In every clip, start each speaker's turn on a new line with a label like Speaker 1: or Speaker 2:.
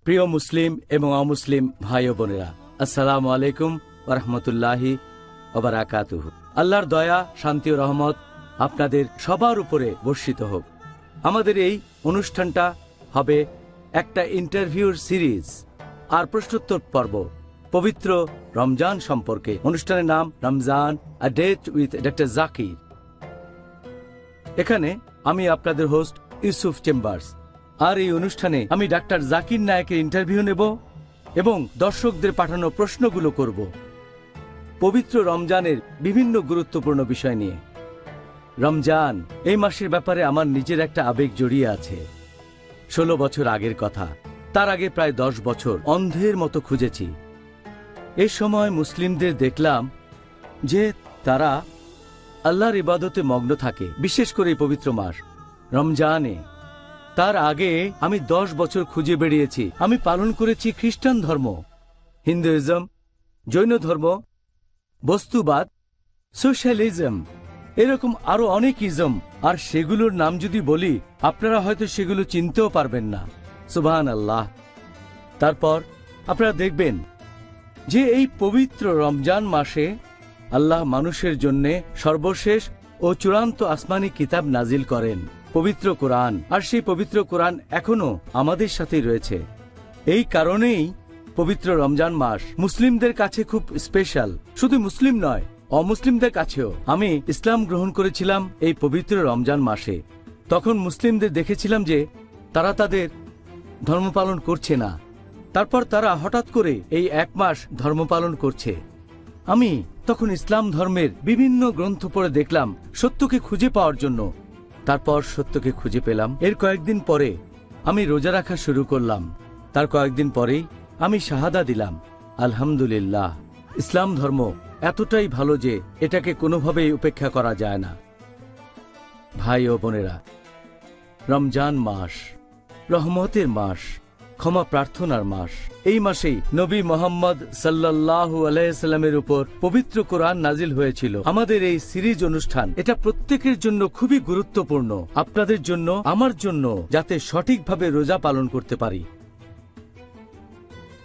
Speaker 1: প্রিয় মুসলিম এবং অমুসলিম ভাই ও বোনেরা, আসসালামু আলাইকুম ওয়া রাহমাতুল্লাহি ওয়া বারাকাতুহু। আল্লাহর দয়া, শান্তি ও রহমত আপনাদের সবার উপরে বর্ষিত হোক। আমাদের এই অনুষ্ঠানটা হবে একটা ইন্টারভিউর সিরিজ আর প্রশ্নোত্তর পর্ব পবিত্র রমজান সম্পর্কে। অনুষ্ঠানের নাম Ramzan, a date with doctor Zakir. এখানে আমি আপনাদের হোস্ট ইউসুফ চেম্বার্স, আর এই অনুষ্ঠানে আমি ডাক্তার জাকির নায়েকের ইন্টারভিউ নেব এবং দর্শকদের পাঠানো প্রশ্নগুলো করব পবিত্র রমজানের বিভিন্ন গুরুত্বপূর্ণ বিষয় নিয়ে। রমজান এই মাসের ব্যাপারে আমার নিজের একটা আবেগ জড়িয়ে আছে। 16 বছর আগের কথা, তার আগে প্রায় 10 বছর অন্ধের মতো খুঁজেছি। এই সময় মুসলিমদের দেখলাম যে তারা আল্লাহর ইবাদতে মগ্ন থাকে, বিশেষ করে এই পবিত্র মাস রমজানে। তার আগে আমি 10 বছর খুঁজে বেরিয়েছি। আমি পালন করেছি খ্রিস্টান ধর্ম, হিন্দুইজম, জৈন ধর্ম, বস্তুবাদ, সোশ্যালিজম, এরকম আরো অনেক ইজম। আর সেগুলোর নাম যদি বলি আপনারা হয়তো সেগুলো চিনতেও পারবেন না। সুবহানাল্লাহ। তারপর আপনারা দেখবেন যে এই পবিত্র রমজান মাসে আল্লাহ মানুষের জন্য সর্বশেষ ও চূড়ান্ত আসমানি কিতাব নাজিল করেন, পবিত্র কোরআন। আর সেই পবিত্র কোরআন এখনো আমাদের সাথেই রয়েছে। এই কারণেই পবিত্র রমজান মাস মুসলিমদের কাছে খুব স্পেশাল। শুধু মুসলিম নয়, অমুসলিমদের কাছেও। আমি ইসলাম গ্রহণ করেছিলাম এই পবিত্র রমজান মাসে। তখন মুসলিমদের দেখেছিলাম যে তারা তাদের ধর্ম পালন করছে না। তারপর তারা হঠাৎ করে এই 1 মাস ধর্ম পালন করছে। আমি তখন ইসলাম ধর্মের বিভিন্ন গ্রন্থ পড়ে দেখলাম সত্যকে খুঁজে পাওয়ার জন্য। তারপর সত্যকে খুঁজে পেলাম। এর কয়েকদিন পরে আমি রোজা রাখা শুরু করলাম। তার কয়েকদিন পরেই আমি শাহাদা দিলাম। আলহামদুলিল্লাহ, ইসলাম ধর্ম এতটাই ভালো যে এটাকে কোনোভাবেই উপেক্ষা করা যায় না। ভাই ও বোনেরা, রমজান মাস রহমতের মাস, ক্ষমা প্রার্থনার মাস। এই মাসেই নবী মোহাম্মদ সাল্লাল্লাহু আলাইহি সাল্লামের উপর পবিত্র কোরআন নাজিল হয়েছিল। আমাদের এই সিরিজ অনুষ্ঠান এটা প্রত্যেকের জন্য খুবই গুরুত্বপূর্ণ, আপনাদের জন্য, আমার জন্য, যাতে সঠিকভাবে রোজা পালন করতে পারি।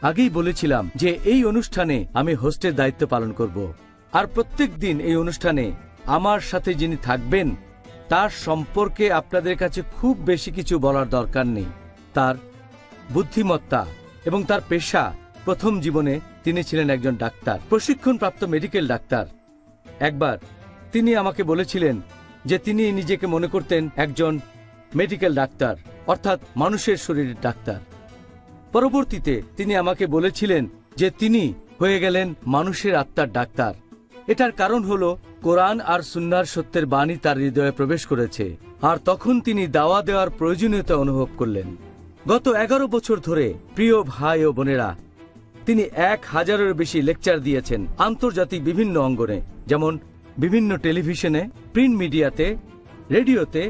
Speaker 1: আগেই বলেছিলাম যে এই অনুষ্ঠানে আমি হোস্টের দায়িত্ব পালন করব। আর প্রত্যেক দিন এই অনুষ্ঠানে আমার সাথে যিনি থাকবেন তার সম্পর্কে আপনাদের কাছে খুব বেশি কিছু বলার দরকার নেই। তার বুদ্ধিমত্তা এবং তার পেশা, প্রথম জীবনে তিনি ছিলেন একজন ডাক্তার, প্রশিক্ষণপ্রাপ্ত মেডিকেল ডাক্তার। একবার তিনি আমাকে বলেছিলেন যে তিনি নিজেকে মনে করতেন একজন মেডিকেল ডাক্তার, অর্থাৎ মানুষের শরীরের ডাক্তার। পরবর্তীতে তিনি আমাকে বলেছিলেন যে তিনি হয়ে গেলেন মানুষের আত্মার ডাক্তার। এটার কারণ হলো কোরআন আর সুন্নাহর সত্যের বাণী তার হৃদয়ে প্রবেশ করেছে, আর তখন তিনি দাওয়া দেওয়ার প্রয়োজনীয়তা অনুভব করলেন। গত 11 বছর ধরে, প্রিয় ভাই ও বোনেরা, তিনি 1000-এরও বেশি লেকচার দিয়েছেন আন্তর্জাতিক বিভিন্ন অঙ্গনে, যেমন বিভিন্ন টেলিভিশনে, প্রিন্ট মিডিয়াতে, রেডিওতে।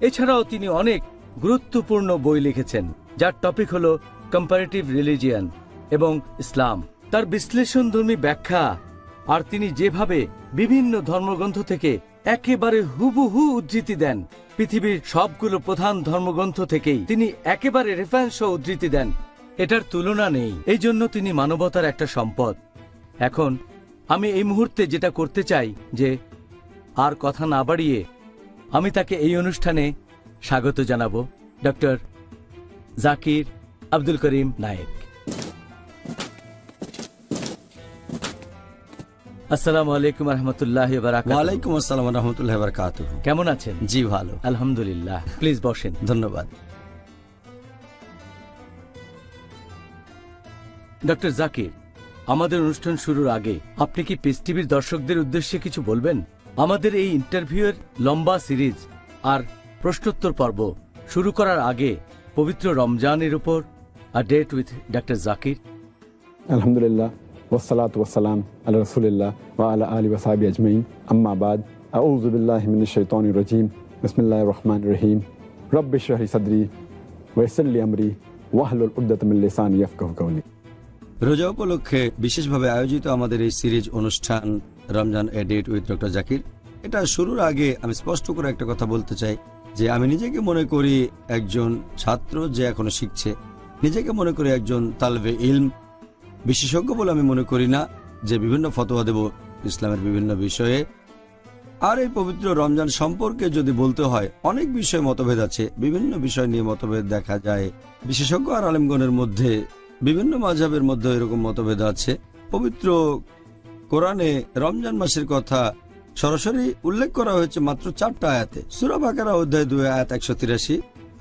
Speaker 1: এছাড়াও তিনি অনেক গুরুত্বপূর্ণ বই লিখেছেন যার টপিক হলো কম্পারেটিভ রিলিজিয়ান এবং ইসলাম। তার বিশ্লেষণধর্মী ব্যাখ্যা আর তিনি যেভাবে বিভিন্ন ধর্মগ্রন্থ থেকে একেবারে হুবহু উদ্ধৃতি দেন, পৃথিবীর সবগুলো প্রধান ধর্মগ্রন্থ থেকেই তিনি একেবারে রেফারেন্স সহ উদ্ধৃতি দেন, এটার তুলনা নেই। এই জন্য তিনি মানবতার একটা সম্পদ। এখন আমি এই মুহূর্তে যেটা করতে চাই যে আর কথা না বাড়িয়ে আমি তাকে এই অনুষ্ঠানে স্বাগত জানাবো, ডক্টর জাকির আব্দুল করিম নায়েক। আসসালামু আলাইকুম রহমতুল্লাহ।
Speaker 2: ওয়ালাইকুম আসসালাম রহমতুল্লাহ বারাকাতুহু।
Speaker 1: কেমন আছেন?
Speaker 2: জি ভালো,
Speaker 1: আলহামদুলিল্লাহ। প্লিজ বসেন।
Speaker 2: ধন্যবাদ।
Speaker 1: ডক্টর জাকির, আমাদের অনুষ্ঠান শুরুর আগে আপনি কি পিস টিভির দর্শকদের উদ্দেশ্যে কিছু বলবেন? আমাদের এই ইন্টারভিউয়ের লম্বা সিরিজ আর প্রশ্নোত্তর পর্ব শুরু করার আগে পবিত্র রমজানের উপর a date with doctor Zakir.
Speaker 3: আলহামদুলিল্লাহ, ওয়াসসালাতু ওয়াসসালাম আলা রাসূলিল্লাহ ওয়া আলা আলিহি ওয়া সাহবিহি আজমাইন, আম্মা বাদ। আউযু বিল্লাহি মিনাশ শাইতানির রাজীম। বিসমিল্লাহির রহমানির রহিম। রব্বি ইশরাহ লি সাদরি ওয়া ইয়াসসির লি আমরি ওয়াহলুল উকদাতাম মিন লিসানি ইয়াফকাহু কাওলি।
Speaker 2: রোজা উপলক্ষে বিশেষভাবে আয়োজিত আমাদের এই সিরিজ অনুষ্ঠান রমজান এ ডেট উইথ ডক্টর জাকির, এটা শুরুর আগে আমি স্পষ্ট করে একটা কথা বলতে চাই যে আমি নিজেকে মনে করি একজন ছাত্র যে এখনো শিখছে। নিজেকে মনে করি একজন তালবে ইলম, বিশেষজ্ঞ বলে আমি মনে করি না যে বিভিন্ন ফতোয়া দেব ইসলামের বিভিন্ন বিষয়ে। আর এই পবিত্র রমজান সম্পর্কে যদি বলতে হয়, অনেক বিষয়ে মতভেদ আছে, বিভিন্ন বিষয় নিয়ে মতভেদ দেখা যায় বিশেষজ্ঞ আর আলেমগণের মধ্যে। বিভিন্ন মাযহাবের মধ্যে এরকম মতভেদ আছে। পবিত্র কোরআনে রমজান মাসের কথা সরাসরি উল্লেখ করা হয়েছে মাত্র 4টা আয়াতে। সূরা বাকারা অধ্যায় 2 আয়াত 183,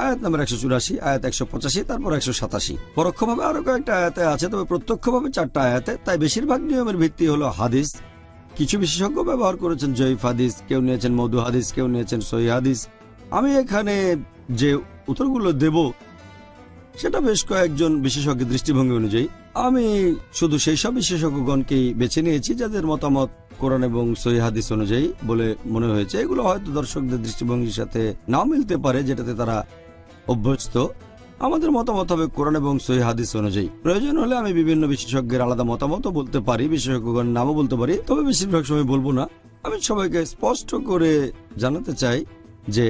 Speaker 2: আয়াত নম্বর 184, আয়াত 185, তারপর 187। পরোক্ষভাবে আরো কয়েকটা আয়াতে আছে, তবে প্রত্যক্ষভাবে 4টা আয়াতে। তাই বেশিরভাগ নিয়মের ভিত্তি হলো হাদিস। কিছু বিশেষজ্ঞ ব্যবহার করেছেন জয়ীফ হাদিস, কেউ নিয়েছেন মওদু হাদিস, কেউ নিয়েছেন সহিহ হাদিস। আমি এখানে যে উত্তরগুলো দেব সেটা বেশ কয়েকজন বিশেষজ্ঞের দৃষ্টিভঙ্গি অনুযায়ী। আমি শুধু সেই সব বিশেষজ্ঞগণকেই বেছে নিয়েছি যাদের মতামত কোরআন এবং সহিহ হাদিস অনুযায়ী বলে মনে হয়েছে। এগুলো হয়তো দর্শকদের দৃষ্টিভঙ্গির সাথে নাও মিলতে পারে, যেটাতে তারা অভ্যস্ত। আমাদের মতামত হবে কোরআন এবং সহিহ হাদিস অনুযায়ী। প্রয়োজন হলে আমি বিভিন্ন বিশেষজ্ঞের আলাদা মতামতও বলতে পারি, বিশেষজ্ঞগণের নামও বলতে পারি, তবে বেশিরভাগ সময় বলবো না। আমি সবাইকে স্পষ্ট করে জানাতে চাই যে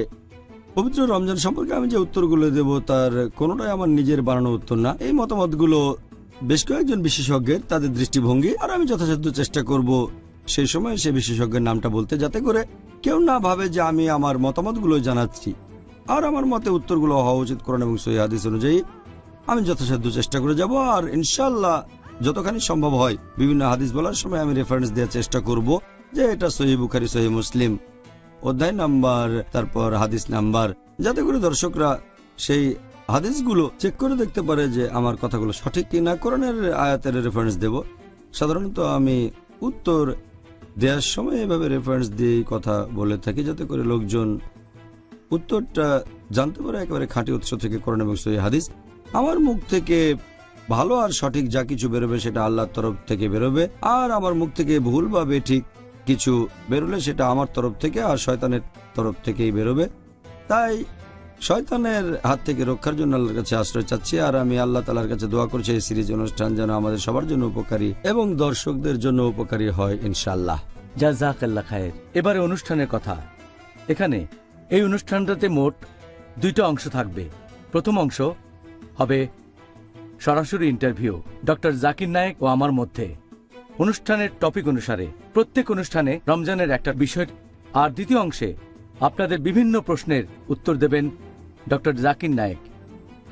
Speaker 2: পবিত্র রমজান সম্পর্কে আমি যে উত্তরগুলো দেব তার কোনোটাই আমার নিজের বানানো উত্তর না। এই মতামতগুলো বেশ কয়েকজন বিশেষজ্ঞের, তাদের দৃষ্টিভঙ্গি। আর আমি যথাসাধ্য চেষ্টা করব সেই সময় সে বিশেষজ্ঞের নামটা বলতে, যাতে করে কেউ না ভাবে যে আমি আমার মতামতগুলো জানাচ্ছি। আর আমার মতে উত্তরগুলো হওয়া উচিত কোরআন এবং সহিহ হাদিস অনুযায়ী। আমি যথাসাধ্য চেষ্টা করে যাব। আর ইনশাআল্লাহ যতখানি সম্ভব হয় বিভিন্ন হাদিস বলার সময় আমি রেফারেন্স দেওয়ার চেষ্টা করব, যে এটা সহিহ বুখারী, সহিহ মুসলিম, অধ্যায় নাম্বার, তারপর হাদিস নাম্বার, যাতে করে দর্শকরা সেই হাদিসগুলো চেক করে দেখতে পারে যে আমার কথাগুলো সঠিক কিনা। কোরআনের আয়াতের রেফারেন্স দেব। সাধারণত আমি উত্তর দেওয়ার সময় এভাবে রেফারেন্স দিয়ে কথা বলে থাকি, যাতে করে লোকজন উত্তরটা জানতে পারে একেবারে খাঁটি উৎস থেকে, কোরআন এবং সহিহ হাদিস। আমার মুখ থেকে ভালো আর সঠিক যা কিছু বেরোবে সেটা আল্লাহর তরফ থেকে বেরোবে, আর আমার মুখ থেকে ভুল বা বেঠিক কিছু বেরোলে সেটা আমার তরফ থেকে আর শয়তানের তরফ থেকেই বেরোবে। তাই শয়তানের হাত থেকে রক্ষার জন্য আল্লাহর কাছে আশ্রয় চাচ্ছি। আর আমি আল্লাহ তাআলার কাছে দোয়া করছি এই সিরিজ অনুষ্ঠান যেন আমাদের সবার জন্য উপকারী এবং দর্শকদের জন্য উপকারী হয় ইনশাআল্লাহ।
Speaker 1: জাযাকাল্লাহ খায়ের। এবারে অনুষ্ঠানের কথা। এখানে এই অনুষ্ঠানটাতে মোট 2টা অংশ থাকবে। প্রথম অংশ হবে সরাসরি ইন্টারভিউ ডক্টর জাকির নায়েক ও আমার মধ্যে, অনুষ্ঠানের টপিক অনুসারে। প্রত্যেক অনুষ্ঠানে রমজানের একটা বিষয়। আর দ্বিতীয় অংশে আপনাদের বিভিন্ন প্রশ্নের উত্তর দেবেন ডক্টর জাকির নায়েক।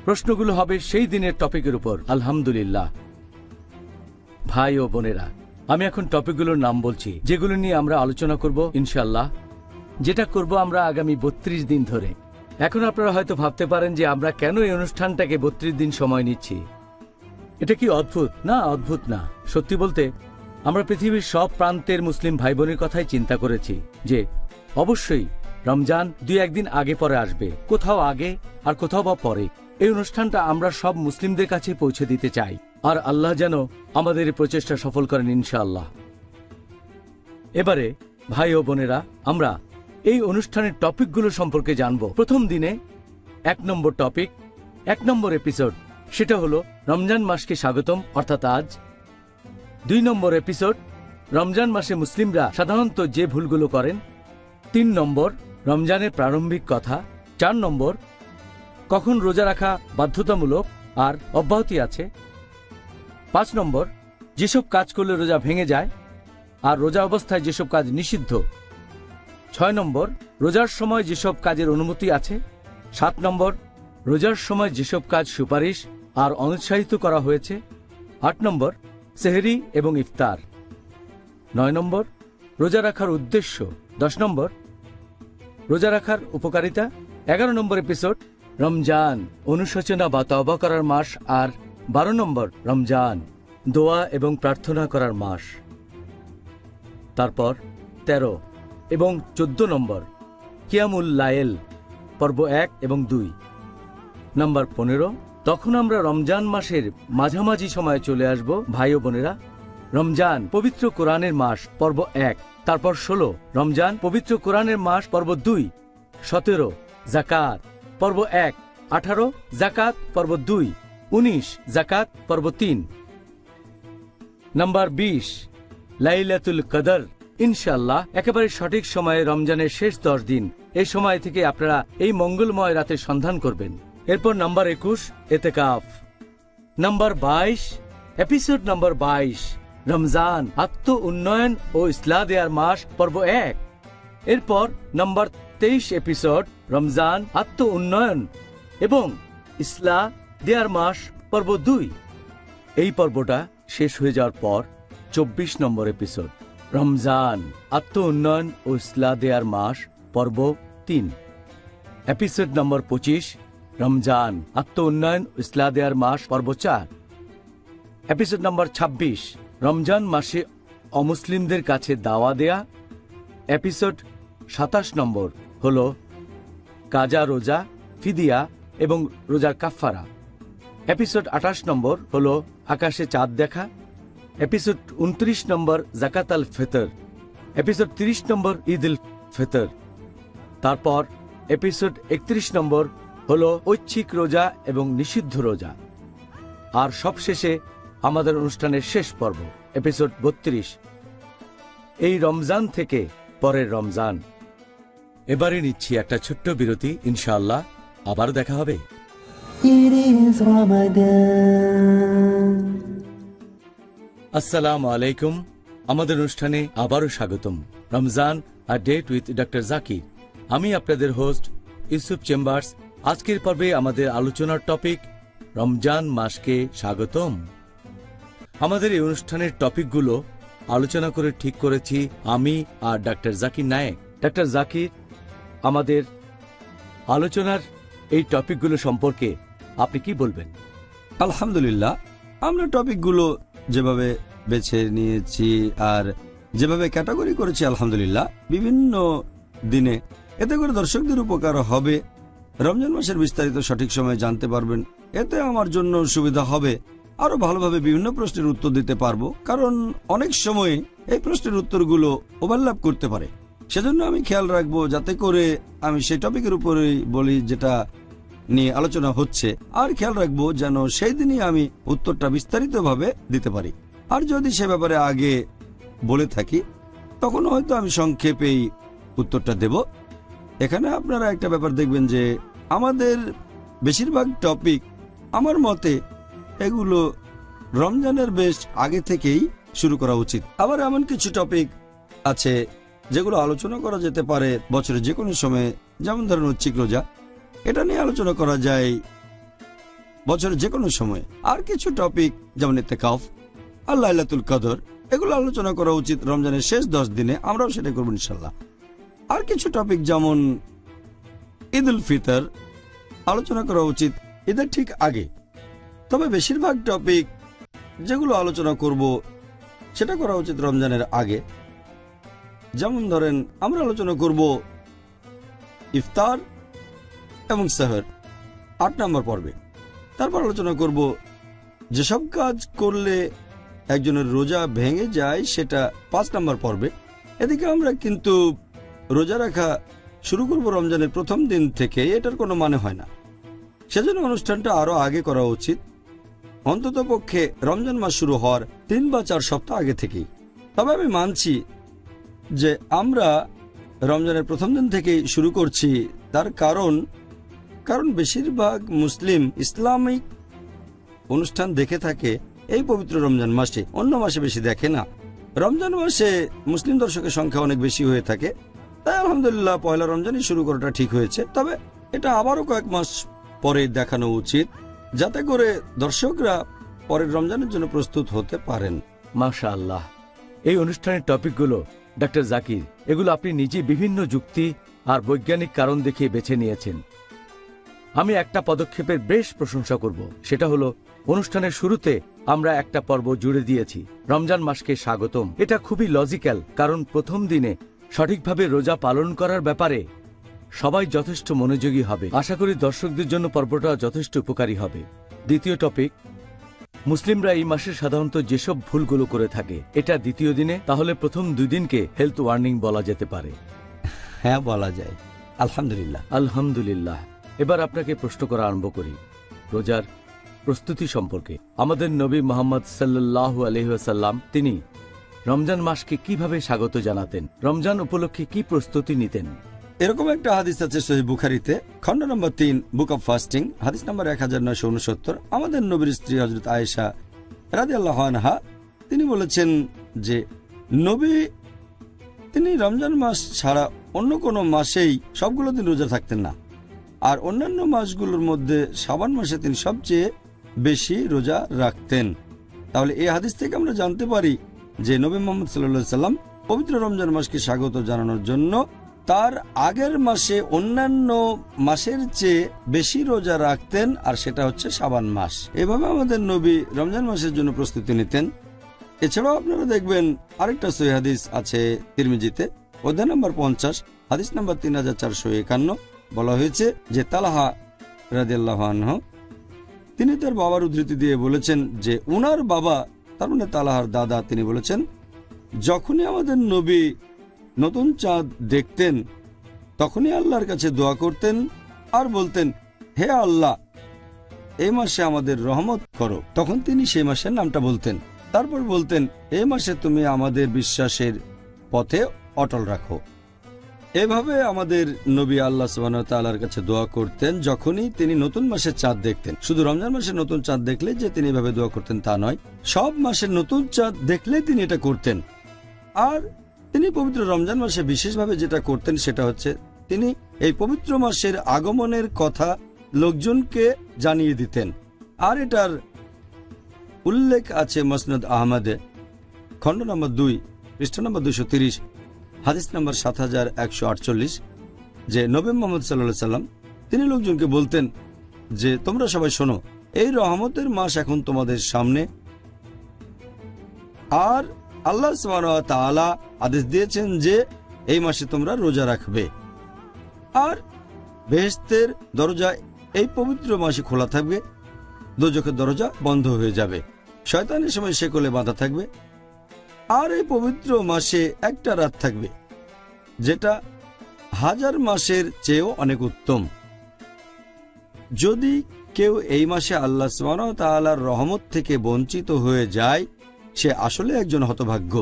Speaker 1: প্রশ্নগুলো হবে সেই দিনের টপিকের উপর। আলহামদুলিল্লাহ ভাই ও বোনেরা, আমি এখন টপিকগুলোর নাম বলছি, যেগুলো নিয়ে আমরা আলোচনা করব ইনশাআল্লাহ, যেটা করব আমরা আগামী 32 দিন ধরে। এখন আপনারা হয়তো ভাবতে পারেন যে আমরা কেন এই অনুষ্ঠানটাকে 32 দিন সময় নিচ্ছি। এটা কি অদ্ভুত? না, অদ্ভুত না। সত্যি বলতে আমরা পৃথিবীর সব প্রান্তের মুসলিম ভাই বোনের কথাই চিন্তা করেছি যে অবশ্যই রমজান 2-1 দিন আগে পরে আসবে, কোথাও আগে আর কোথাও বা পরে। এই অনুষ্ঠানটা আমরা সব মুসলিমদের কাছে পৌঁছে দিতে চাই, আর আল্লাহ যেন আমাদের এই প্রচেষ্টা সফল করেন ইনশাআল্লাহ। এবারে ভাই ও বোনেরা, আমরা এই অনুষ্ঠানের টপিকগুলো সম্পর্কে জানব। প্রথম দিনে 1 নম্বর টপিক, 1 নম্বর এপিসোড, সেটা হলো রমজান মাসকে স্বাগতম, অর্থাৎ আজ। 2 নম্বর এপিসোড, রমজান মাসে মুসলিমরা সাধারণত যে ভুলগুলো করেন। 3 নম্বর, রমজানের প্রারম্ভিক কথা। 4 নম্বর, কখন রোজা রাখা বাধ্যতামূলক আর অব্যাহতি আছে। 5 নম্বর, যেসব কাজ করলে রোজা ভেঙে যায় আর রোজা অবস্থায় যেসব কাজ নিষিদ্ধ। 6 নম্বর, রোজার সময় যেসব কাজের অনুমতি আছে। 7 নম্বর, রোজার সময় যেসব কাজ সুপারিশ আর অনুৎসাহিত করা হয়েছে। 8 নম্বর, সেহরি এবং ইফতার। 9 নম্বর, রোজা রাখার উদ্দেশ্য। 10 নম্বর, রোজা রাখার উপকারিতা। 11 নম্বর এপিসোড, রমজান অনুশোচনা বা তওবা করার মাস। আর 12 নম্বর, রমজান দোয়া এবং প্রার্থনা করার মাস। তারপর 13 এবং 14 নম্বর, কিয়ামুল লাইল, পর্ব 1 এবং 2। নাম্বার 15, তখন আমরা রমজান মাসের মাঝামাঝি সময়ে চলে আসব ভাই ও বোনেরা। রমজান পবিত্র কোরআনের মাস, পর্ব 1। তারপর 16, রমজান পবিত্র কোরআনের মাস, পর্ব 2। 17, জাকাত, পর্ব 1। 18, জাকাত, পর্ব 2। 19, জাকাত, পর্ব 3। নাম্বার 20, লাইলাতুল কদর। ইনশাআল্লাহ একেবারে সঠিক সময়ে রমজানের শেষ 10 দিন। এই সময় থেকে আপনারা এই মঙ্গলময় রাতের সন্ধান করবেন। এরপর নাম্বার 21, এতেকাফ। নাম্বার 22, এপিসোড নাম্বার 22, রমজান আত্ম উন্নয়ন ও ইসলাহ দেয়ার মাস পর্ব 1। এরপর নাম্বার 23 এপিসোড, রমজান আত্ম উন্নয়ন এবং ইসলাহ দেয়ার মাস পর্ব 2। এই পর্বটা শেষ হয়ে যাওয়ার পর 24 নম্বর এপিসোড, রমজান আত্ম উন্নয়ন ও ইসলাহ দেয়ার মাস পর্ব 3। এপিসোড নম্বর 25, রমজান আত্ম উন্নয়ন ও ইসলাহ দেয়ার মাস পর্ব 4। এপিসোড নম্বর 26, রমজান মাসে অমুসলিমদের কাছে দাওয়া দেয়া। এপিসোড 27 নম্বর হল কাজা রোজা, ফিদিয়া এবং রোজার কাফফারা। এপিসোড 28 নম্বর হল আকাশে চাঁদ দেখা। এপিসোড 29 নম্বর জাকাত আল ফিতর। এপিসোড 30 নম্বর ঈদ উল ফিতর। তারপর এপিসোড 31 নম্বর হল ঐচ্ছিক রোজা এবং নিষিদ্ধ রোজা। আর সবশেষে আমাদের অনুষ্ঠানের শেষ পর্ব, এপিসোড 32, এই রমজান থেকে পরের রমজান। এবারে নিচ্ছি একটা ছোট্ট বিরতি, ইনশাআল্লাহ আবার দেখা হবে। আসসালামু আলাইকুম। আমাদের অনুষ্ঠানে আবারও স্বাগতম। Ramzan a date with doctor Zakir. আমি আপনাদের হোস্ট ইউসুফ চেম্বার্স। আজকের পর্বে আমাদের আলোচনার টপিক রমজান মাসকে স্বাগতম। আমাদের এই অনুষ্ঠানের টপিকগুলো আলোচনা করে ঠিক করেছি আমি আর ডক্টর জাকির নায়েক। ডক্টর জাকির, আমাদের আলোচনার এই টপিকগুলো সম্পর্কে আপনি কি বলবেন?
Speaker 2: আলহামদুলিল্লাহ, আমরা টপিকগুলো যেভাবে বেছে নিয়েছি আর যেভাবে ক্যাটাগরি করেছি, আলহামদুলিল্লাহ বিভিন্ন দিনে, এতে করে দর্শকদের উপকার হবে। রমজান মাসের বিস্তারিত সঠিক সময়ে জানতে পারবেন। এতে আমার জন্য সুবিধা হবে, আরো ভালোভাবে বিভিন্ন প্রশ্নের উত্তর দিতে পারবো, কারণ অনেক সময় এই প্রশ্নের উত্তরগুলো ওভারল্যাপ করতে পারে। সেজন্য আমি খেয়াল রাখবো যাতে করে আমি সেই টপিকের উপরেই বলি যেটা নিয়ে আলোচনা হচ্ছে, আর খেয়াল রাখবো যেন সেই দিনই আমি উত্তরটা বিস্তারিতভাবে দিতে পারি। আর যদি সে ব্যাপারে আগে বলে থাকি তখন হয়তো আমি সংক্ষেপেই উত্তরটা দেব। এখানে আপনারা একটা ব্যাপার দেখবেন যে আমাদের বেশিরভাগ টপিক আমার মতে এগুলো রমজানের বেশ আগে থেকেই শুরু করা উচিত। আবার এমন কিছু টপিক আছে যেগুলো আলোচনা করা যেতে পারে বছরের যে কোনো সময়ে, যেমন ধরেন ঐচ্ছিক রোজা, এটা নিয়ে আলোচনা করা যায় বছরের যে কোনো সময়। আর কিছু টপিক যেমন ইতিকাফ আর লাইলাতুল কদর, এগুলো আলোচনা করা উচিত রমজানের শেষ 10 দিনে। আমরাও সেটা করবো ইনশাল্লাহ। আর কিছু টপিক যেমন ঈদ উল ফিতর আলোচনা করা উচিত ঈদের ঠিক আগে। তবে বেশিরভাগ টপিক যেগুলো আলোচনা করব সেটা করা উচিত রমজানের আগে। যেমন ধরেন আমরা আলোচনা করব ইফতার এবং সেহর 8 নম্বর পর্বে। তারপর আলোচনা করব যেসব কাজ করলে একজনের রোজা ভেঙে যায় সেটা 5 নম্বর পর্বে। এদিকে আমরা কিন্তু রোজা রাখা শুরু করব রমজানের প্রথম দিন থেকে, এটার কোনো মানে হয় না। সেজন্য অনুষ্ঠানটা আরো আগে করা উচিত, অন্তত পক্ষে রমজান মাস শুরু হওয়ার 3 বা 4 সপ্তাহ আগে থেকেই। তবে আমি মানছি যে আমরা রমজানের প্রথম দিন থেকেই শুরু করছি, তার কারণ বেশিরভাগ মুসলিম ইসলামিক অনুষ্ঠান দেখে থাকে এই পবিত্র রমজান মাসে, অন্য মাসে বেশি দেখে না। রমজান মাসে মুসলিম দর্শকের সংখ্যা অনেক বেশি হয়ে থাকে, তাই আলহামদুলিল্লাহ পয়লা রমজানই শুরু করাটা ঠিক হয়েছে। তবে এটা আবারও কয়েক মাস পরে দেখানো উচিত, যাতে করে দর্শকরা পরের রমজানের জন্য প্রস্তুত হতে পারেন।
Speaker 1: মাশাআল্লাহ, এই অনুষ্ঠানের টপিকগুলো ডক্টর জাকির, এগুলো আপনি নিজে বিভিন্ন যুক্তি আর বৈজ্ঞানিক কারণ দেখিয়ে বেছে নিয়েছেন। আমি একটা পদক্ষেপের বেশ প্রশংসা করব, সেটা হলো অনুষ্ঠানের শুরুতে আমরা একটা পর্ব জুড়ে দিয়েছি রমজান মাসকে স্বাগতম। এটা খুবই লজিক্যাল, কারণ প্রথম দিনে সঠিকভাবে রোজা পালন করার ব্যাপারে সবাই যথেষ্ট মনোযোগী হবে। আশা করি দর্শকদের জন্য পর্বটা যথেষ্ট উপকারী হবে। দ্বিতীয় টপিক, মুসলিমরা এই মাসে সাধারণত যেসব ভুলগুলো করে থাকে, এটা দ্বিতীয় দিনে, তাহলে প্রথম 2 দিনকে হেলথ ওয়ার্নিং বলা যেতে পারে।
Speaker 2: হ্যাঁ, বলা যায়। আলহামদুলিল্লাহ।
Speaker 1: আলহামদুলিল্লাহ। এবার আপনাকে প্রশ্ন করা আরম্ভ করি রোজার প্রস্তুতি সম্পর্কে। আমাদের নবী মুহাম্মদ সাল্লাল্লাহু আলাইহি ওয়াসাল্লাম তিনি রমজান মাসকে কিভাবে স্বাগত জানাতেন, রমজান উপলক্ষে কি প্রস্তুতি নিতেন?
Speaker 2: এরকম একটা হাদিস আছে সহিহ বুখারীতে, খণ্ড নম্বর 3, বুক অফ ফাস্টিং, হাদিস নম্বর 1969। আমাদের নবীর স্ত্রী হযরত আয়েশা রাদিয়াল্লাহু আনহা তিনি বলেছেন যে নবী তিনি রমজান মাস ছাড়া অন্য কোনো মাসেই সবগুলো দিন রোজা থাকতেন না, আর অন্যান্য মাসগুলোর মধ্যে শাবান মাসে তিনি সবচেয়ে বেশি রোজা রাখতেন। তাহলে এই হাদিস থেকে আমরা জানতে পারি যে নবী মুহাম্মদ সাল্লাল্লাহু আলাইহি সাল্লাম পবিত্র রমজান মাসকে স্বাগত জানানোর জন্য তার আগের মাসে অন্যান্য মাসের চেয়ে বেশি রোজা রাখতেন, আর সেটা হচ্ছে শাবান মাস। এভাবে আমাদের নবী রমজান মাসের জন্য প্রস্তুতি নিতেন। এছাড়াও আপনারা দেখবেন আরেকটা সহিহ হাদিস আছে তিরমিজিতে, অধ্যায় নম্বর 50, হাদিস নম্বর 3451। বলা হয়েছে যে তালহা রাদিয়াল্লাহু আনহু তিনি তার বাবার উদ্ধৃতি দিয়ে বলেছেন যে উনার বাবা, তার মানে তালহার দাদা, তিনি বলেছেন যখনই আমাদের নবী নতুন চাঁদ দেখতেন তখনই আল্লাহর কাছে দোয়া করতেন আর বলতেন, হে আল্লাহ, এই মাসে আমাদের রহমত করো। তখন তিনি সেই মাসের নামটা বলতেন, তারপর বলতেন, এই মাসে তুমি আমাদের বিশ্বাসের পথে অটল রাখো। এভাবে আমাদের নবী আল্লাহ সুবহানাহু ওয়া তাআলার কাছে দোয়া করতেন যখনই তিনি নতুন মাসের চাঁদ দেখতেন। শুধু রমজান মাসের নতুন চাঁদ দেখলে যে তিনি এভাবে দোয়া করতেন তা নয়, সব মাসের নতুন চাঁদ দেখলে তিনি এটা করতেন। আর তিনি পবিত্র রমজান মাসে বিশেষভাবে যেটা করতেন সেটা হচ্ছে তিনি এই পবিত্র মাসের আগমনের কথা লোকজনকে জানিয়ে দিতেন। আর এটার উল্লেখ আছে মুসনাদ আহমদে, খণ্ড নম্বর 2, পৃষ্ঠা নম্বর 230, হাদিস নম্বর 7148, যে নবী মুহাম্মদ সাল্লাল্লাহু আলাইহি সাল্লাম তিনি লোকজনকে বলতেন যে তোমরা সবাই শোনো, এই রহমতের মাস এখন তোমাদের সামনে, আর আল্লাহ সুবহানাহু ওয়া তাআলা আদেশ দিয়েছেন যে এই মাসে তোমরা রোজা রাখবে, আর বেহেশতের দরজা এই পবিত্র মাসে খোলা থাকবে, দোজখের দরজা বন্ধ হয়ে যাবে, শয়তানের সময় শেকলে বাঁধা থাকবে, আর এই পবিত্র মাসে একটা রাত থাকবে যেটা 1000 মাসের চেয়েও অনেক উত্তম। যদি কেউ এই মাসে আল্লাহ সুবহানাহু ওয়া তাআলার রহমত থেকে বঞ্চিত হয়ে যায় সে আসলে একজন হতভাগ্য।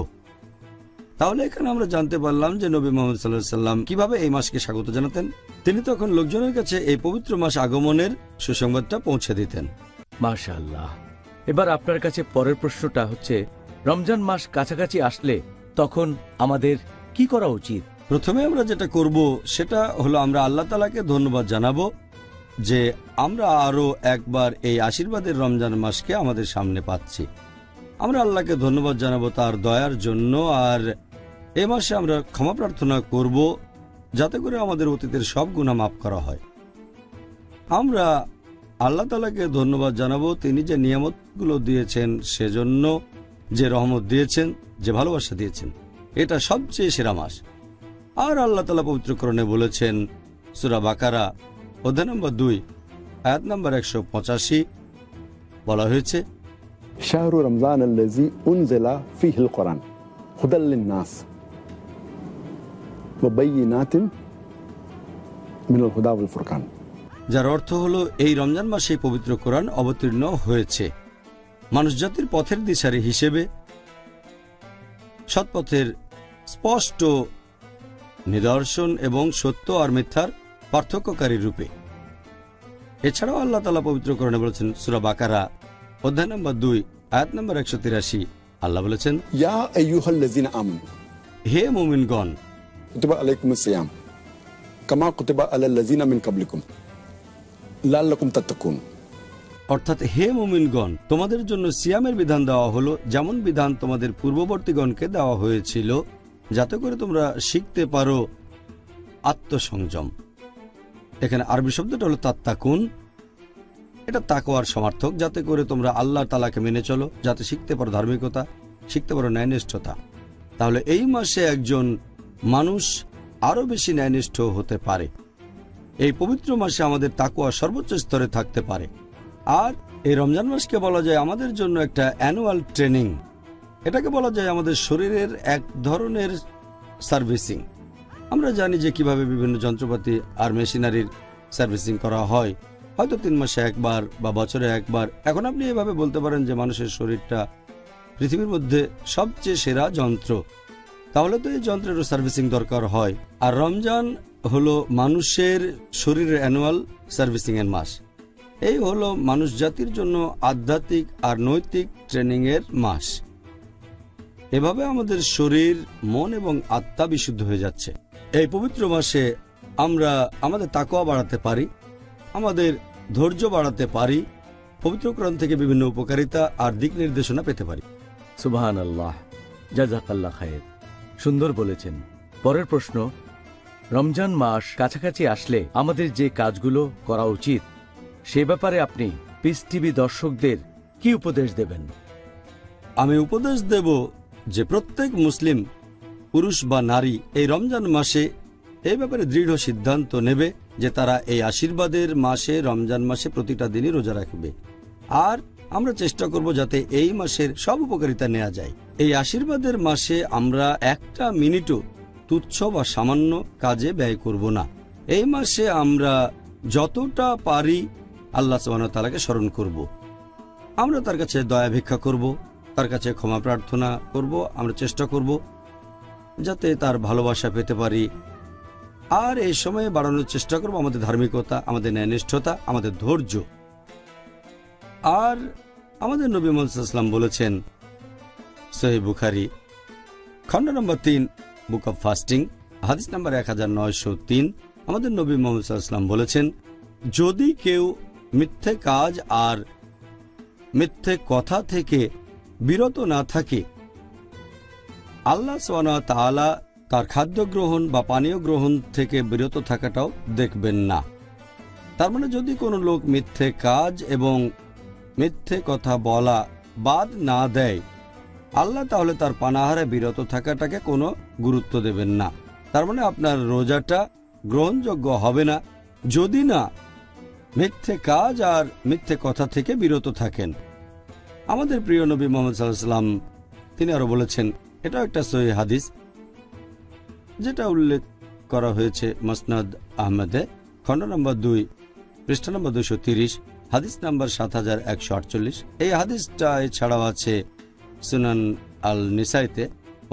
Speaker 2: তাহলে এখানে আমরা জানতে পারলাম যে নবী মুহাম্মদ সাল্লাল্লাহু আলাইহি সাল্লাম কিভাবে এই মাসকে স্বাগত জানাতেন। তিনি তখন লোকজনের কাছে এই পবিত্র মাস আগমনের সুসংবাদটা পৌঁছে দিতেন।
Speaker 1: মাশাআল্লাহ। এবার আপনার কাছে পরের প্রশ্নটা হচ্ছে, রমজান মাস কাছাকাছি আসলে তখন আমাদের কি করা উচিত?
Speaker 2: প্রথমে আমরা যেটা করব সেটা হলো আমরা আল্লাহ তাআলাকে ধন্যবাদ জানাবো যে আমরা আরো একবার এই আশীর্বাদের রমজান মাসকে আমাদের সামনে পাচ্ছি। আমরা আল্লাহকে ধন্যবাদ জানাবো তার দয়ার জন্য, আর এ মাসে আমরা ক্ষমা প্রার্থনা করব যাতে করে আমাদের অতীতের সব গুনাহ মাফ করা হয়। আমরা আল্লাহ তাআলাকে ধন্যবাদ জানাবো তিনি যে নিয়ামতগুলো দিয়েছেন সেজন্য, যে রহমত দিয়েছেন, যে ভালোবাসা দিয়েছেন, এটা সবচেয়ে সেরা মাস। আর আল্লাহ তাআলা পবিত্র কোরআনে বলেছেন সূরা বাকারা অধ্যায় নম্বর 2 আয়াত নম্বর 185 বলা হয়েছে,
Speaker 3: শাহরু রমজান আল্লাযী উনজিলা ফীহিল কুরআন হুদাল লিন-নাস ওয়া বায়িনাতিন মিনাল হুদা ওয়াল ফুরকান।
Speaker 2: যার অর্থ হলো এই রমজান মাসে পবিত্র কোরআন অবতীর্ণ হয়েছে মানুষ জাতির পথের দিশারি হিসেবে, সৎপথের স্পষ্ট নিদর্শন এবং সত্য আর মিথ্যার পার্থক্যকারী রূপে। এছাড়াও আল্লাহ তাআলা পবিত্র কোরআনে বলেছেন সূরা বাকারা অধ্যায় নম্বর 2 আয়াত নম্বর 183, আল্লাহ বলেছেন,
Speaker 3: ইয়া আইয়ুহাল্লাযীনা আমানু,
Speaker 2: হে মুমিনগণ,
Speaker 3: কুতিবা আলাইকুমুস সিয়াম কামা কুতিবা আলাল্লাযীনা মিন ক্বাবলিকুম লাআল্লাকুম তাত্তাকুন।
Speaker 2: অর্থাৎ হে মুমিনগণ, তোমাদের জন্য সিয়ামের বিধান দেওয়া হলো যেমন বিধান তোমাদের পূর্ববর্তীগণকে দেওয়া হয়েছিল, যাতে করে তোমরা শিখতে পারো আত্মসংযম। এখানে আরবি শব্দটা হলো তাত্তাকুন, এটা তাকওয়ার সমার্থক, যাতে করে তোমরা আল্লাহ তাআলাকে মেনে চলো, যাতে শিখতে পারো ধার্মিকতা, শিখতে পারো ন্যায়নিষ্ঠতা। তাহলে এই মাসে একজন মানুষ আরো বেশি ন্যায়নিষ্ঠ হতে পারে। এই পবিত্র মাসে আমাদের তাকওয়া সর্বোচ্চ স্তরে থাকতে পারে। আর এই রমজান মাসকে বলা যায় আমাদের জন্য একটা অ্যানুয়াল ট্রেনিং। এটাকে বলা যায় আমাদের শরীরের এক ধরনের সার্ভিসিং। আমরা জানি যে কিভাবে বিভিন্ন যন্ত্রপাতি আর মেশিনারির সার্ভিসিং করা হয়, হয়তো 3 মাসে একবার বা বছরে একবার। এখন আপনি এভাবে বলতে পারেন যে মানুষের শরীরটা পৃথিবীর মধ্যে সবচেয়ে সেরা যন্ত্র, তাহলে তো এই যন্ত্রেরও সার্ভিসিং দরকার হয়। আর রমজান হলো মানুষের শরীরের অ্যানুয়াল সার্ভিসিং এর মাস। এই হলো মানুষ জাতির জন্য আধ্যাত্মিক আর নৈতিক ট্রেনিং এর মাস। এভাবে আমাদের শরীর, মন এবং আত্মা বিশুদ্ধ হয়ে যাচ্ছে। এই পবিত্র মাসে আমরা আমাদের তাকওয়া বাড়াতে পারি, আমাদের ধৈর্য বাড়াতে পারি, পবিত্র কোরআন থেকে বিভিন্ন উপকারিতা আর দিক নির্দেশনা পেতে পারি।
Speaker 1: সুবহান আল্লাহ, জাযাকাল্লাহ খায়ের। সুন্দর বলেছেন। পরের প্রশ্ন, রমজান মাস কাছাকাছি আসলে আমাদের যে কাজগুলো করা উচিত সে ব্যাপারে আপনি পিস টিভি দর্শকদের কি উপদেশ দেবেন?
Speaker 2: আমি উপদেশ দেব যে প্রত্যেক মুসলিম পুরুষ বা নারী এই রমজান মাসে এই ব্যাপারে দৃঢ় সিদ্ধান্ত নেবে যে তারা এই আশীর্বাদের মাসে, রমজান মাসে প্রতিটা দিনই রোজা রাখবে। আর আমরা চেষ্টা করব যাতে এই মাসের সব উপকারিতা নেওয়া যায়। এই আশীর্বাদের মাসে আমরা একটা মিনিটও তুচ্ছ বা সামান্য কাজে ব্যয় করব না। এই মাসে আমরা যতটা পারি আল্লাহ সুবহানাহু ওয়া তাআলাকে স্মরণ করব, আমরা তার কাছে দয়া ভিক্ষা করব, তার কাছে ক্ষমা প্রার্থনা করব। আমরা চেষ্টা করব যাতে তার ভালোবাসা পেতে পারি। আর এই সময়ে বাড়ানোর চেষ্টা করব আমাদের ধার্মিকতা, আমাদের ন্যায়নিষ্ঠতা, আমাদের ধৈর্য। আর আমাদের নবী মুহাম্মদ সাল্লাল্লাহু আলাইহি ওয়াসাল্লাম বলেছেন, সহিহ বুখারী খণ্ড নম্বর 3, বুক অব ফাস্টিং, হাদিস নম্বর 1903, আমাদের নবী মুহাম্মদ সাল্লাল্লাহু আলাইহি ওয়াসাল্লাম বলেছেন, যদি কেউ মিথ্যে কাজ আর মিথ্যে কথা থেকে বিরত না থাকে, আল্লাহ সুবহানাহু ওয়া তাআলা তার খাদ্য গ্রহণ বা পানীয় গ্রহণ থেকে বিরত থাকাটাও দেখবেন না। তার মানে যদি কোনো লোক মিথ্যে কাজ এবং মিথ্যে কথা বলা বাদ না দেয়, আল্লাহ তাহলে তার পানাহারে বিরত থাকাটাকে কোনো গুরুত্ব দেবেন না। তার মানে আপনার রোজাটা গ্রহণযোগ্য হবে না যদি না মিথ্যে কাজ আর মিথ্যে কথা থেকে বিরত থাকেন। আমাদের প্রিয় নবী মুহাম্মদ সাল্লাল্লাহু আলাইহি ওয়াসাল্লাম তিনি আরো বলেছেন, এটাও একটা সহিহ হাদিস যেটা উল্লেখ করা হয়েছে মুসনাদ আহমদে, খণ্ড নম্বর 2, পৃষ্ঠা নম্বর 230, হাদিস নাম্বার 7148। এই হাদিসটা এছাড়াও আছে সুনান আল নিসাইতে,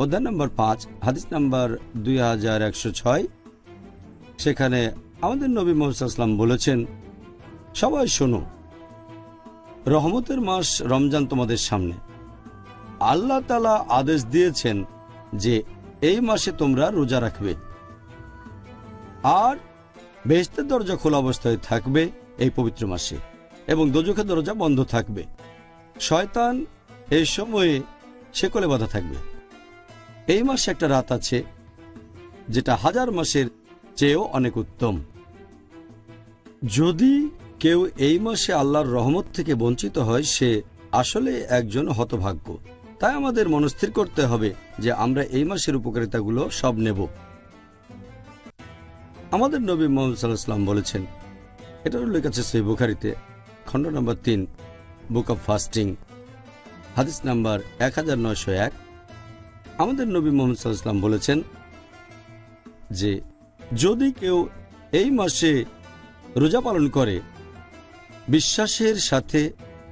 Speaker 2: অধ্যায় নম্বর 5, হাদিস নাম্বার 2106। সেখানে আমাদের নবী মুহাম্মদ সাল্লাল্লাহু আলাইহি ওয়াসাল্লাম বলেছেন, সবাই শোনো, রহমতের মাস রমজান তোমাদের সামনে। আল্লাহ তাআলা আদেশ দিয়েছেন যে এই মাসে তোমরা রোজা রাখবে, আর বেহেশতের দরজা খোলা অবস্থায় থাকবে এই পবিত্র মাসে, এবং দোজখের দরজা বন্ধ থাকবে। শয়তান এই সময়ে শেকলে বাঁধা থাকবে। এই মাসে একটা রাত আছে যেটা 1000 মাসের চেয়েও অনেক উত্তম। যদি কেউ এই মাসে আল্লাহর রহমত থেকে বঞ্চিত হয়, সে আসলে একজন হতভাগ্য। তাই আমাদের মনস্থির করতে হবে যে আমরা এই মাসের উপকারিতাগুলো সব নেব। আমাদের নবী মুহাম্মদ সাল্লাল্লাহু আলাইহি ওয়াসাল্লাম বলেছেন, এটা উল্লেখ আছে সহিহ বুখারীতে, খণ্ড নম্বর 3, বুক অব ফাস্টিং, হাদিস নাম্বার 1901। আমাদের নবী মুহাম্মদ সাল্লাল্লাহু আলাইহি ওয়াসাল্লাম বলেছেন যে যদি কেউ এই মাসে রোজা পালন করে বিশ্বাসের সাথে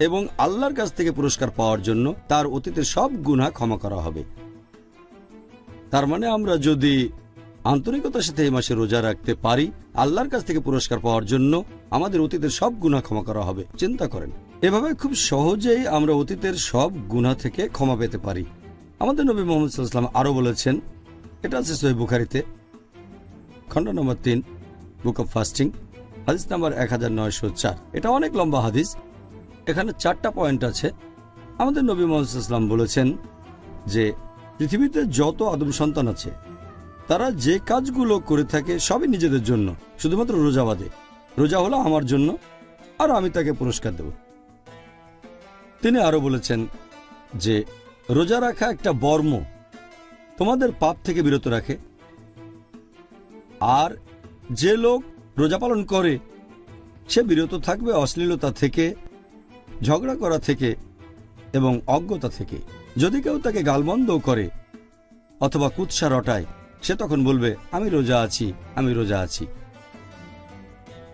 Speaker 2: এবং আল্লাহর কাছ থেকে পুরস্কার পাওয়ার জন্য, তার অতীতের সব গুনাহ ক্ষমা করা হবে। তার মানে আমরা যদি আন্তরিকতার সাথে এই মাসে রোজা রাখতে পারি, আল্লাহর কাছ থেকে পুরস্কার পাওয়ার জন্য আমাদের অতীতের সব গুনাহ ক্ষমা করা হবে। চিন্তা করেন, এভাবে খুব সহজেই আমরা অতীতের সব গুনাহ থেকে ক্ষমা পেতে পারি। আমাদের নবী মুহাম্মদ সাল্লাল্লাহু আলাইহি ওয়াসাল্লাম আরো বলেছেন, এটা আছে সহিহ বুখারীতে, খণ্ড নম্বর 3, বুক অব ফাস্টিং, হাদিস নাম্বার 1904। এটা অনেক লম্বা হাদিস, এখানে 4টা পয়েন্ট আছে। আমাদের নবী মুহাম্মদ সাল্লাল্লাহু আলাইহি ওয়াসাল্লাম বলেছেন যে পৃথিবীতে যত আদম সন্তান আছে তারা যে কাজগুলো করে থাকে সবই নিজেদের জন্য, শুধুমাত্র রোজা বাদে। রোজা হলো আমার জন্য, আর আমি তাকে পুরস্কার দেব। তিনি আরো বলেছেন যে রোজা রাখা একটা বর্ম, তোমাদের পাপ থেকে বিরত রাখে। আর যে লোক রোজা পালন করে সে বিরত থাকবে অশ্লীলতা থেকে, ঝগড়া করা থেকে এবং অজ্ঞতা থেকে। যদি কেউ তাকে গালমন্দও করে অথবা কুৎসা রটায়, সে তখন বলবে আমি রোজা আছি, আমি রোজা আছি।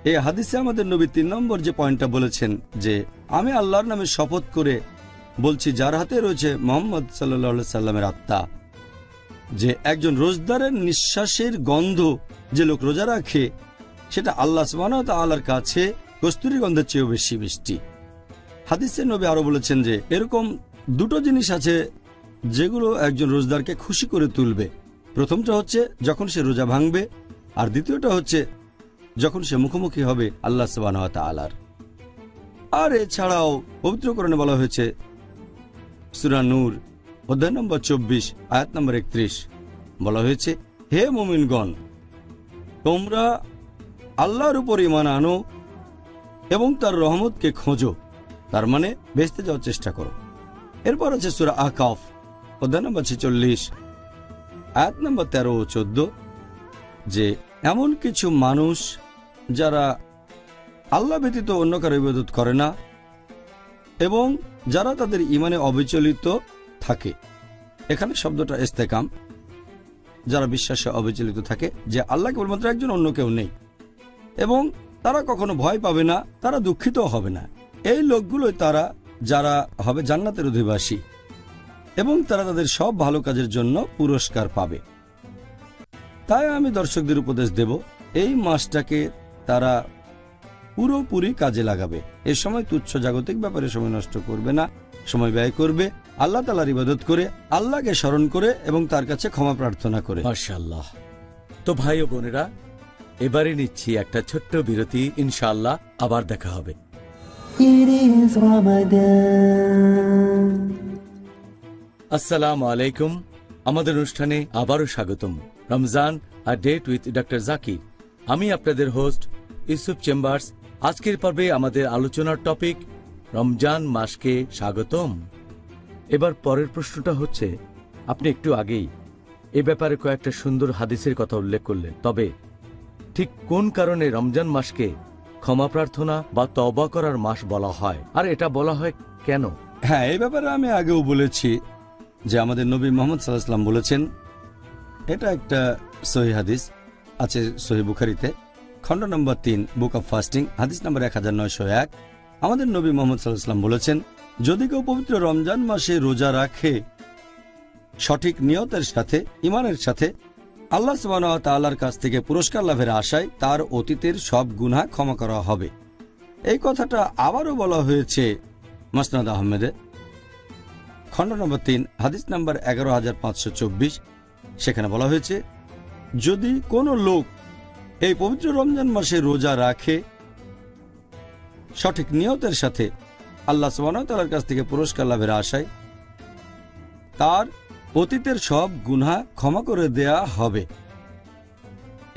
Speaker 2: এই হাদিসে আমাদের নবী 3 নম্বর যে পয়েন্টটা বলেছেন যে আমি আল্লাহর নামে শপথ করে বলছি, যার হাতে রয়েছে মুহাম্মদ সাল্লাল্লাহু আলাইহি সাল্লামের আত্মা, যে একজন রোজদারের নিঃশ্বাসের গন্ধ যে লোক রোজা রাখে সেটা আল্লাহ সুবহানাহু ওয়া তাআলার কাছে কস্তুরী গন্ধের চেয়েও বেশি মিষ্টি। হাদিসে নবী আরো বলেছেন যে এরকম দুটো জিনিস আছে যেগুলো একজন রোজদারকে খুশি করে তুলবে। প্রথমটা হচ্ছে যখন সে রোজা ভাঙবে, আর দ্বিতীয়টা হচ্ছে যখন সে মুখোমুখি হবে আল্লাহ সুবহানাহু ওয়া তাআলার। আর এছাড়াও পবিত্র কোরআনে বলা হয়েছে সূরা নূর অধ্যায় নম্বর 24 আয়াত নম্বর 31 বলা হয়েছে, হে মুমিনগণ, তোমরা আল্লাহর উপর ঈমান আনো এবং তার রহমতকে খোঁজো, তার মানে বেহেশতে যাওয়ার চেষ্টা করো। এরপর আছে সূরা আকাফ অধ্যায় নম্বর 46 আয়াত নম্বর 13 ও 14, যে এমন কিছু মানুষ যারা আল্লাহ ব্যতীত অন্য কারো ইবাদত করে না এবং যারা তাদের ঈমানে অবিচলিত থাকে। এখানে শব্দটা ইস্তেকাম, যারা বিশ্বাসে অবিচলিত থাকে যে আল্লাহ কেবলমাত্র একজন, অন্য কেউ নেই, এবং তারা কখনো ভয় পাবে না, তারা দুঃখিত হবে না। এই লোকগুলোই তারা যারা হবে জান্নাতের অধিবাসী এবং তারা তাদের সব ভালো কাজের জন্য পুরস্কার পাবে। তাই আমি দর্শকদের উপদেশ দেব, এই মাসটাকে তারা পুরোপুরি কাজে লাগাবে। এ সময় তুচ্ছ জাগতিক ব্যাপারে সময় নষ্ট করবে না, সময় ব্যয় করবে আল্লাহ তাআলার ইবাদত করে, আল্লাহকে স্মরণ করে এবং তার কাছে ক্ষমা প্রার্থনা করে।
Speaker 1: মাশাআল্লাহ। তো ভাই ও বোনেরা, এবারে নিচ্ছি একটা ছোট্ট বিরতি, ইনশাআল্লাহ আবার দেখা হবে।
Speaker 4: It is Ramadan.
Speaker 1: আসসালামু আলাইকুম। আমাদের অনুষ্ঠানে আবারও স্বাগতম। Ramzan a date with doctor Zakir. আমি আপনাদের হোস্ট ইউসুফ চেম্বার্স। আজকের পর্বে আমাদের আলোচনার টপিক রমজান মাসকে স্বাগতম। এবার পরের প্রশ্নটা হচ্ছে, আপনি একটু আগেই এ ব্যাপারে কয়েকটা সুন্দর হাদিসের কথা উল্লেখ করলেন, তবে ঠিক কোন কারণে রমজান মাসকে ক্ষমা প্রার্থনা বা তওবা করার মাস বলা হয়, আর এটা বলা হয় কেন?
Speaker 2: হ্যাঁ, এই ব্যাপারে আমি আগেও বলেছি যে আমাদের নবী মুহাম্মদ সাল্লাল্লাহু আলাইহি ওয়াসাল্লাম বলেছেন, এটা একটা সহিহ হাদিস আছে সহিহ বুখারীতে, খণ্ড নম্বর 3 বুক অব ফাস্টিং, হাদিস নম্বর 1901। আমাদের নবী মুহাম্মদ সাল্লাল্লাহু আলাইহি ওয়াসাল্লাম বলেছেন, যদি কেউ পবিত্র রমজান মাসে রোজা রাখে সঠিক নিয়তের সাথে, ঈমানের সাথে, আল্লাহ সুবহানাহু ওয়া তাআলার কাছ থেকে পুরস্কার লাভের আশায়, তার অতীতের সব গুনাহ ক্ষমা করা হবে। এই কথাটা আবারও বলা হয়েছে মুসনাদ আহমেদে, খণ্ড নম্বর 3 হাদিস নম্বর 11524। সেখানে বলা হয়েছে, যদি কোনো লোক এই পবিত্র রমজান মাসে রোজা রাখে সঠিক নিয়তের সাথে, আল্লাহ সুবহানাহু ওয়া তাআলার কাছ থেকে পুরস্কার লাভের আশায়, তার অতীতের সব গুনাহ ক্ষমা করে দেয়া হবে।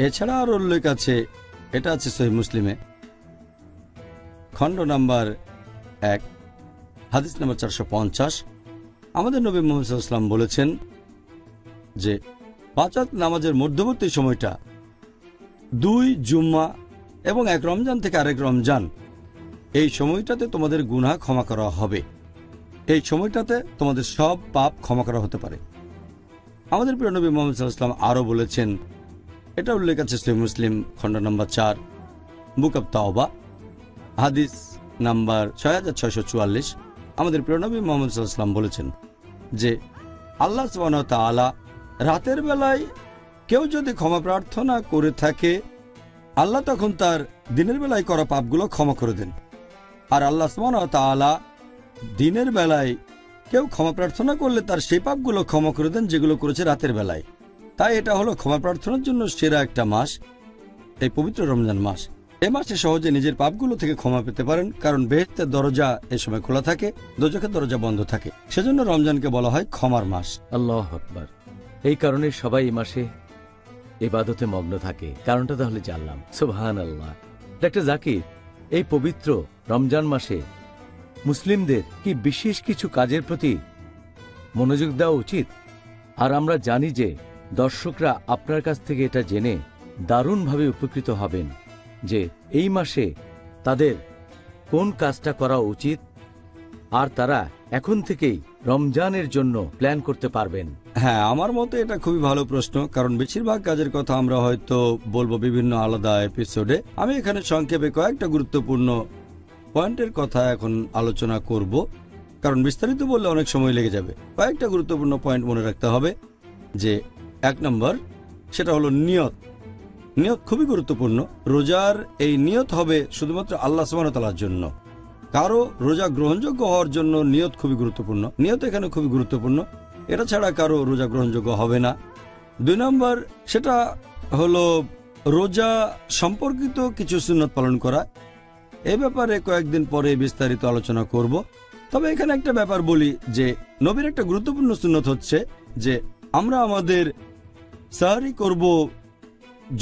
Speaker 2: এছাড়া আর উল্লেখ আছে, এটা আছে সহিহ মুসলিমে, খণ্ড নাম্বার 1 হাদিস নাম্বার 450। আমাদের নবী মুহাম্মদ সাল্লাল্লাহু আলাইহি ওয়াসাল্লাম বলেছেন যে 5 ওয়াক্ত নামাজের মধ্যবর্তী সময়টা 2 জুম্মা এবং 1 রমজান থেকে আরেক রমজান, এই সময়টাতে তোমাদের গুনাহ ক্ষমা করা হবে। এই সময়টাতে তোমাদের সব পাপ ক্ষমা করা হতে পারে। আমাদের প্রিয় নবী মুহাম্মদ সাল্লাল্লাহু আলাইহি ওয়াসাল্লাম আরও বলেছেন, এটা উল্লেখ আছে সহিহ মুসলিম, খণ্ড নম্বর 4 বুক অব তাওবা, হাদিস নাম্বার 6644। আমাদের প্রিয় নবী মুহাম্মদ সাল্লাল্লাহু আলাইহি ওয়াসাল্লাম বলেছেন যে আল্লাহ সুবহানাহু ওয়া তাআলা রাতের বেলায় কেউ যদি ক্ষমা প্রার্থনা করে থাকে, আল্লাহ তখন তার দিনের বেলায় করা পাপগুলো ক্ষমা করে দেন। আর আল্লাহ সুবহানাহু ওয়া তাআলা দিনের বেলায় কেউ ক্ষমা প্রার্থনা করলে তার সেই পাপগুলো ক্ষমা করে দেন যেগুলো করেছে রাতের বেলায়। তাই এটা হলো ক্ষমা প্রার্থনার জন্য সেরা একটা মাস, এই পবিত্র রমজান মাস। এই মাসে সহজে নিজের পাপগুলো থেকে ক্ষমা পেতে পারেন, কারণ বেহেশতের দরজা এই সময় খোলা থাকে, দোজখের দরজা বন্ধ থাকে। সেজন্য রমজানকে বলা হয় ক্ষমার মাস।
Speaker 1: আল্লাহু আকবার। এই কারণে সবাই এই মাসে ইবাদতে মগ্ন থাকে। কারণটা তাহলে জানলাম। সুবহানাল্লাহ। ডক্টর জাকির, এই পবিত্র রমজান মাসে মুসলিমদের কি বিশেষ কিছু কাজের প্রতি মনোযোগ দেওয়া উচিত? আর আমরা জানি যে দর্শকরা আপনার কাছ থেকে এটা জেনে দারুণভাবে উপকৃত হবেন যে এই মাসে তাদের কোন কাজটা করা উচিত, আর তারা এখন থেকেই রমজানের জন্য প্ল্যান করতে পারবেন।
Speaker 2: হ্যাঁ, আমার মতে এটা খুবই ভালো প্রশ্ন, কারণ বেশিরভাগ কাজের কথা আমরা হয়তো বলবো বিভিন্ন আলাদা এপিসোডে। আমি এখানে সংক্ষেপে কয়েকটা গুরুত্বপূর্ণ পয়েন্টের কথা এখন আলোচনা করব, কারণ বিস্তারিত বললে অনেক সময় লেগে যাবে। কয়েকটা গুরুত্বপূর্ণ পয়েন্ট মনে রাখতে হবে যে এক নম্বর, সেটা হলো নিয়ত। নিয়ত খুবই গুরুত্বপূর্ণ। রোজার এই নিয়ত হবে শুধুমাত্র আল্লাহ সুবহানাহু ওয়া তাআলার জন্য। কারো রোজা গ্রহণযোগ্য হওয়ার জন্য নিয়ত খুবই গুরুত্বপূর্ণ। নিয়ত এখানে খুবই গুরুত্বপূর্ণ, এটা ছাড়া কারো রোজা গ্রহণযোগ্য হবে না। 2 নম্বর, সেটা হলো রোজা সম্পর্কিত কিছু সুন্নত পালন করা। এ ব্যাপারে কয়েকদিন পরে বিস্তারিত আলোচনা করব। তবে এখানে একটা ব্যাপার বলি যে নবীর একটা গুরুত্বপূর্ণ সুন্নত হচ্ছে যে আমরা আমাদের সাহরি করব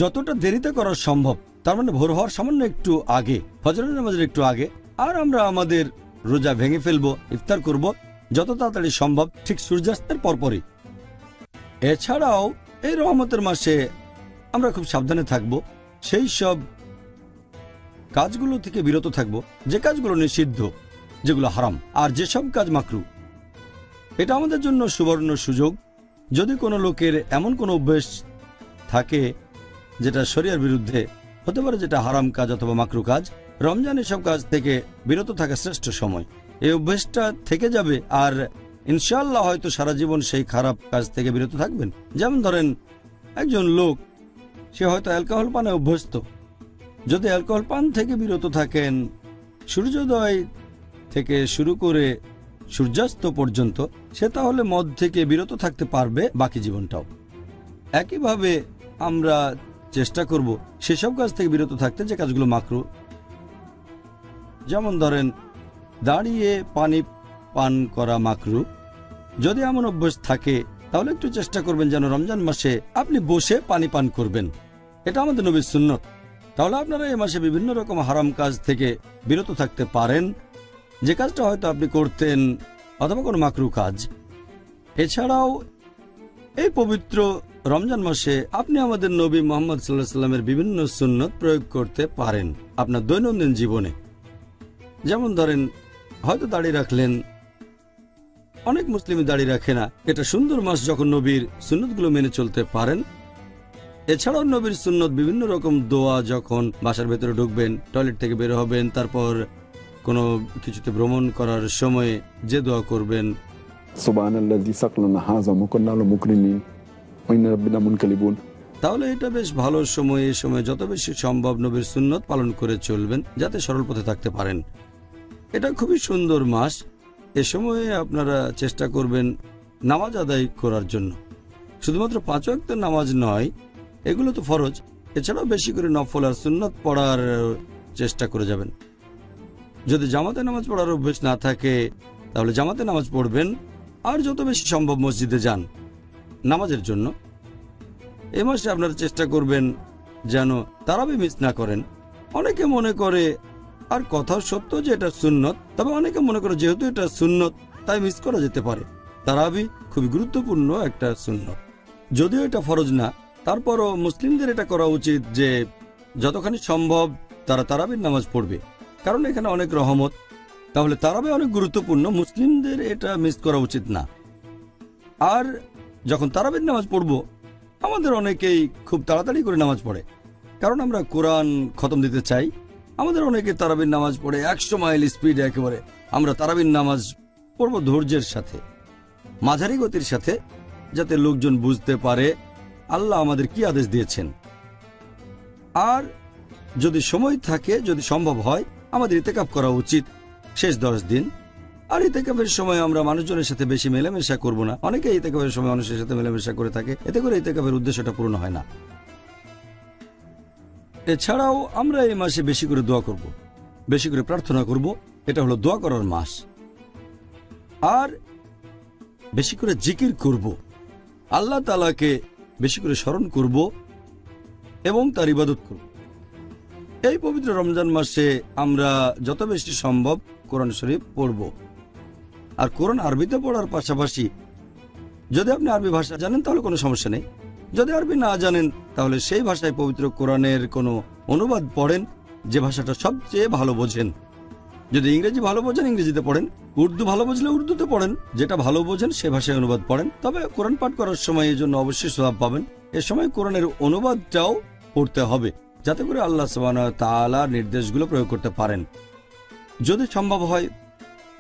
Speaker 2: যতটা দেরিতে করা সম্ভব, তার মানে ভোর হওয়ার সামান্য একটু আগে, ফজরের নামাজের একটু আগে। আর আমরা আমাদের রোজা ভেঙে ফেলবো, ইফতার করব যত তাড়াতাড়ি সম্ভব, ঠিক সূর্যাস্তের পরপরই। এছাড়াও এই রহমতের মাসে আমরা খুব সাবধানে থাকব, সেই সব কাজগুলো থেকে বিরত থাকব যে কাজগুলো নিষিদ্ধ, যেগুলো হারাম, আর যেসব কাজ মাকরু। এটা আমাদের জন্য সুবর্ণ সুযোগ। যদি কোনো লোকের এমন কোনো অভ্যেস থাকে যেটা শরিয়ার বিরুদ্ধে হতে পারে, যেটা হারাম কাজ অথবা মাকরু কাজ, রমজান এসব কাজ থেকে বিরত থাকা শ্রেষ্ঠ সময়। এই অভ্যেসটা থেকে যাবে আর ইনশাআল্লাহ হয়তো সারা জীবন সেই খারাপ কাজ থেকে বিরত থাকবেন। যেমন ধরেন একজন লোক, সে হয়তো অ্যালকোহল পানে অভ্যস্ত। যদি অ্যালকোহল পান থেকে বিরত থাকেন সূর্যোদয় থেকে শুরু করে সূর্যাস্ত পর্যন্ত, সে তাহলে মদ থেকে বিরত থাকতে পারবে বাকি জীবনটাও। একইভাবে আমরা চেষ্টা করব সেসব কাজ থেকে বিরত থাকতে যে কাজগুলো মাকরু। যেমন ধরেন দাঁড়িয়ে পানি পান করা মাকরু। যদি এমন অভ্যাস থাকে তাহলে একটু চেষ্টা করবেন যেন রমজান মাসে আপনি বসে পানি পান করবেন। এটা আমাদের নবীর সুন্নত। তাহলে আপনারা এই মাসে বিভিন্ন রকম হারাম কাজ থেকে বিরত থাকতে পারেন, যে কাজটা হয়তো আপনি করতেন, অথবা কোনো মাকরু কাজ। এছাড়াও এই পবিত্র রমজান মাসে আপনি আমাদের নবী মুহাম্মদ সাল্লাল্লাহু আলাইহি ওয়াসাল্লামের বিভিন্ন সুন্নত প্রয়োগ করতে পারেন আপনার দৈনন্দিন জীবনে। যেমন ধরেন হয়তো দাড়ি রাখলেন, অনেক মুসলিমই দাড়ি রাখে না। এটা সুন্দর মাস যখন নবীর সুন্নতগুলো মেনে চলতে পারেন। এছাড়াও নবীর সুন্নত বিভিন্ন রকম দোয়া, যখন বাসার ভেতরে ঢুকবেন, টয়লেট থেকে বের হবেন, তারপর কোনো কিছুতে ভ্রমণ করার সময় যে দোয়া করবেন,
Speaker 3: সুবহানাল্লাযী সাকলানা হাযা ওয়া কুন্না লাহু মুকরিনিন ওয়া ইন্না রাব্বিনা মুনকালিবুন।
Speaker 2: তাহলে এটা বেশ ভালো সময়। এই সময় যত বেশি সম্ভব নবীর সুন্নত পালন করে চলবেন যাতে সরল পথে থাকতে পারেন। এটা খুবই সুন্দর মাস। এ সময়ে আপনারা চেষ্টা করবেন নামাজ আদায় করার জন্য। শুধুমাত্র 5 ওয়াক্তের নামাজ নয়, এগুলো তো ফরজ, এছাড়াও বেশি করে নফল আর সুন্নত পড়ার চেষ্টা করে যাবেন। যদি জামাতে নামাজ পড়ার অভ্যেস না থাকে তাহলে জামাতে নামাজ পড়বেন, আর যত বেশি সম্ভব মসজিদে যান নামাজের জন্য। এ মাসে আপনারা চেষ্টা করবেন যেন তারাবি মিস না করেন। অনেকে মনে করে, আর কথাও সত্য যে এটা সুন্নত, তবে অনেকে মনে করে যেহেতু এটা সুন্নত তাই মিস করা যেতে পারে। তারাবি খুবই গুরুত্বপূর্ণ একটা সুন্নত, যদিও এটা ফরজ না। তারপরও মুসলিমদের এটা করা উচিত যে যতখানি সম্ভব তারা তারাবির নামাজ পড়বে, কারণ এখানে অনেক রহমত। তাহলে তারাবি অনেক গুরুত্বপূর্ণ, মুসলিমদের এটা মিস করা উচিত না। আর যখন তারাবির নামাজ পড়ব, আমাদের অনেকেই খুব তাড়াতাড়ি করে নামাজ পড়ে, কারণ আমরা কোরআন খতম দিতে চাই। আমাদের অনেকে তারাবির নামাজ পড়ে 100 মাইল স্পিডে একেবারে। আমরা তারাবির নামাজ পড়ব ধৈর্যের সাথে, মাঝারি গতির সাথে, যাতে লোকজন বুঝতে পারে আল্লাহ আমাদের কি আদেশ দিয়েছেন। আর যদি সময় থাকে, যদি সম্ভব হয়, আমাদের ইতিকাফ করা উচিত শেষ 10 দিন। আর ইতিকাফের সময় আমরা মানুষজনের সাথে বেশি মেলামেশা করব না। অনেকে ইতিকাফের সময় মানুষের সাথে মেলামেশা করে থাকে, এতে করে ইতিকাফের উদ্দেশ্যটা পূর্ণ হয় না। এছাড়াও আমরা এই মাসে বেশি করে দোয়া করব, বেশি করে প্রার্থনা করব। এটা হলো দোয়া করার মাস। আর বেশি করে জিকির করব, আল্লাহ তাআলাকে বেশি করে স্মরণ করব এবং তার ইবাদত করব। এই পবিত্র রমজান মাসে আমরা যত বেশি সম্ভব কোরআন শরীফ পড়ব। আর কোরআন আরবিতে পড়ার পাশাপাশি যদি আপনি আরবি ভাষা জানেন তাহলে কোনো সমস্যা নেই। যদি আরবি না জানেন তাহলে সেই ভাষায় পবিত্র কোরআনের কোনো অনুবাদ পড়েন যে ভাষাটা সবচেয়ে ভালো বোঝেন। যদি ইংরেজি ভালো বোঝেন ইংরেজিতে পড়েন, উর্দু ভালো বুঝলে উর্দুতে পড়েন, যেটা ভালো বোঝেন সে ভাষায় অনুবাদ পড়েন। তবে কোরআন পাঠ করার সময় এই জন্য অবশ্যই সওয়াব পাবেন। এ সময় কোরআনের অনুবাদটাও পড়তে হবে যাতে করে আল্লাহ সুবহানাহু ওয়া তাআলার নির্দেশগুলো প্রয়োগ করতে পারেন। যদি সম্ভব হয়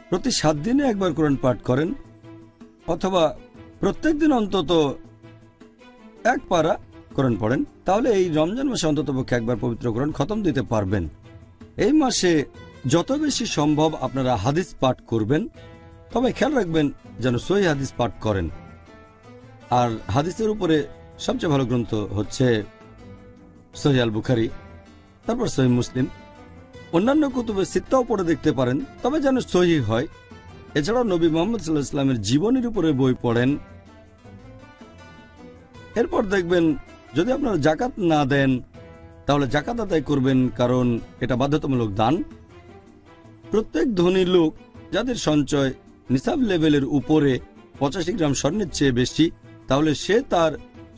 Speaker 2: প্রতি 7 দিনে একবার কোরআন পাঠ করেন, অথবা প্রত্যেক দিন অন্তত এক পারা কোরআন পড়েন, তাহলে এই রমজান মাসে অন্ততপক্ষে একবার পবিত্র কোরআন খতম দিতে পারবেন। এই মাসে যত বেশি সম্ভব আপনারা হাদিস পাঠ করবেন, তবে খেয়াল রাখবেন যেন সহিহ হাদিস পাঠ করেন। আর হাদিসের উপরে সবচেয়ে ভালো গ্রন্থ হচ্ছে সহিহ আল বুখারী, তারপর সহিহ মুসলিম। অন্যান্য কুতুবে সিত্তাও পড়ে দেখতে পারেন, তবে যেন সহিহ হয়। এছাড়াও নবী মুহাম্মদ সাল্লাল্লাহু আলাইহি ওয়াসাল্লামের জীবনীর উপরে বই পড়েন। এরপর দেখবেন যদি আপনারা জাকাত না দেন তাহলে জাকাত আদায় করবেন, কারণ এটা বাধ্যতামূলক দান। প্রত্যেক ধনী লোক যাদের সঞ্চয় নিসাব লেভেলের উপরে 85 গ্রাম স্বর্ণের চেয়ে বেশি, তাহলে সে তার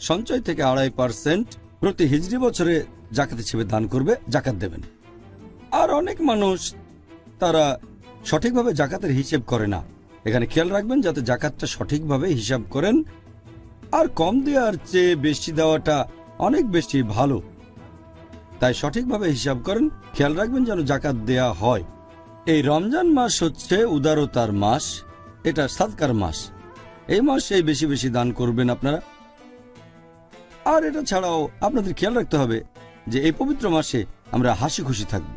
Speaker 2: সঞ্চয় থেকে 2.5% প্রতি হিজরি বছরে জাকাত হিসেবে দান করবে, জাকাত দেবেন। আর অনেক মানুষ তারা সঠিকভাবে জাকাতের হিসেব করে না। এখানে খেয়াল রাখবেন যাতে জাকাতটা সঠিকভাবে হিসাব করেন। আর কম দেওয়ার চেয়ে বেশি দেওয়াটা অনেক বেশি ভালো, তাই সঠিকভাবে হিসাব করেন। খেয়াল রাখবেন যেন জাকাত দেয়া হয়। এই রমজান মাস হচ্ছে উদারতার মাস, এটা সাদকার মাস। এই মাসে বেশি বেশি দান করবেন আপনারা। আর এটা ছাড়াও আপনাদের খেয়াল রাখতে হবে যে এই পবিত্র মাসে আমরা হাসি খুশি থাকব।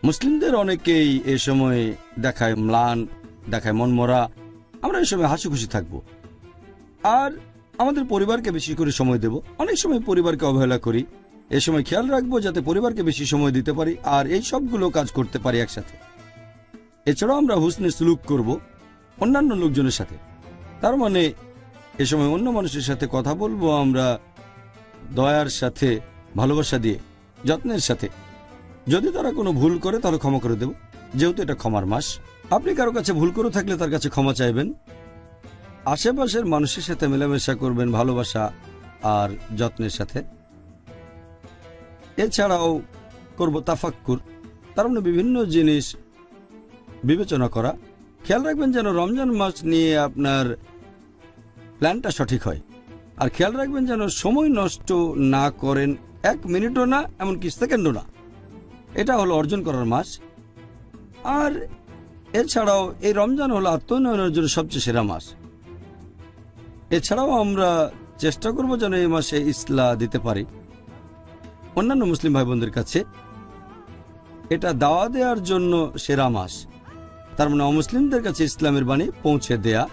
Speaker 2: মুসলিমদের অনেকেই এ সময় দেখায় ম্লান, দেখায় মনমরা। আমরা এই সময় হাসি খুশি থাকব। আর আমাদের পরিবারকে বেশি করে সময় দেব। অনেক সময় পরিবারকে অবহেলা করি, এ সময় খেয়াল রাখবো যাতে পরিবারকে বেশি সময় দিতে পারি আর এই সবগুলো কাজ করতে পারি একসাথে। এছাড়াও আমরা হুসনে সুলুক করব অন্যান্য লোকজনের সাথে। তার মানে এ সময় অন্য মানুষের সাথে কথা বলবো আমরা দয়ার সাথে, ভালোবাসা দিয়ে, যত্নের সাথে। যদি তারা কোনো ভুল করে তাহলে ক্ষমা করে দেব, যেহেতু এটা ক্ষমার মাস। আপনি কারো কাছে ভুল করে থাকলে তার কাছে ক্ষমা চাইবেন। আশেপাশের মানুষের সাথে মেলামেশা করবেন ভালোবাসা আর যত্নের সাথে। এছাড়াও করব তাফাক্কুর, তার মানে বিভিন্ন জিনিস বিবেচনা করা। খেয়াল রাখবেন যেন রমজান মাস নিয়ে আপনার প্ল্যানটা সঠিক হয়। আর খেয়াল রাখবেন যেন সময় নষ্ট না করেন, 1 মিনিটও না, এমনকি সেকেন্ডও না। এটা হলো অর্জন করার মাস। আর এছাড়াও এই রমজান হলো আত্মোন্নয়নের জন্য সবচেয়ে সেরা মাস। এছাড়াও আমরা চেষ্টা করব যেন এই মাসে ইসলাহ দিতে পারি অন্যান্য মুসলিম ভাই বোনদের কাছে। এটা দাওয়া দেওয়ার জন্য সেরা মাস, তার মানে অমুসলিমদের কাছে ইসলামের বাণী পৌঁছে দেয়া।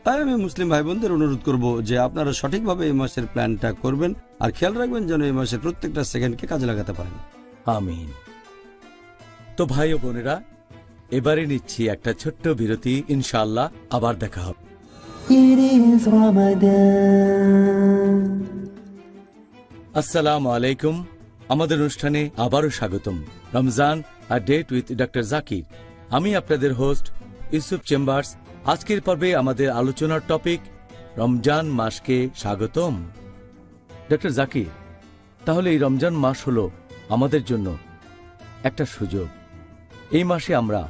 Speaker 2: তাই আমি মুসলিম ভাই বোনদের অনুরোধ করব যে আপনারা সঠিকভাবে এই মাসের প্ল্যানটা করবেন আর খেয়াল রাখবেন যেন এই মাসের প্রত্যেকটা সেকেন্ডকে কাজে লাগাতে পারেন।
Speaker 1: আমিন। তো ভাই ও বোনেরা, এবারে নিচ্ছি একটা ছোট্ট বিরতি। ইনশাআল্লাহ আবার দেখা হবে।
Speaker 4: It is Ramadan.
Speaker 1: আসসালামু আলাইকুম। আমাদের অনুষ্ঠানে আবারও স্বাগতম। রমজান আর ডেট উইথ ডক্টর জাকির। আমি আপনাদের হোস্ট ইউসুফ চেম্বার্স। আজকের পর্বে আমাদের আলোচনার টপিক রমজান মাসকে স্বাগতম। ডক্টর জাকির, তাহলে এই রমজান মাস হলো আমাদের জন্য একটা সুযোগ। এই মাসে আমরা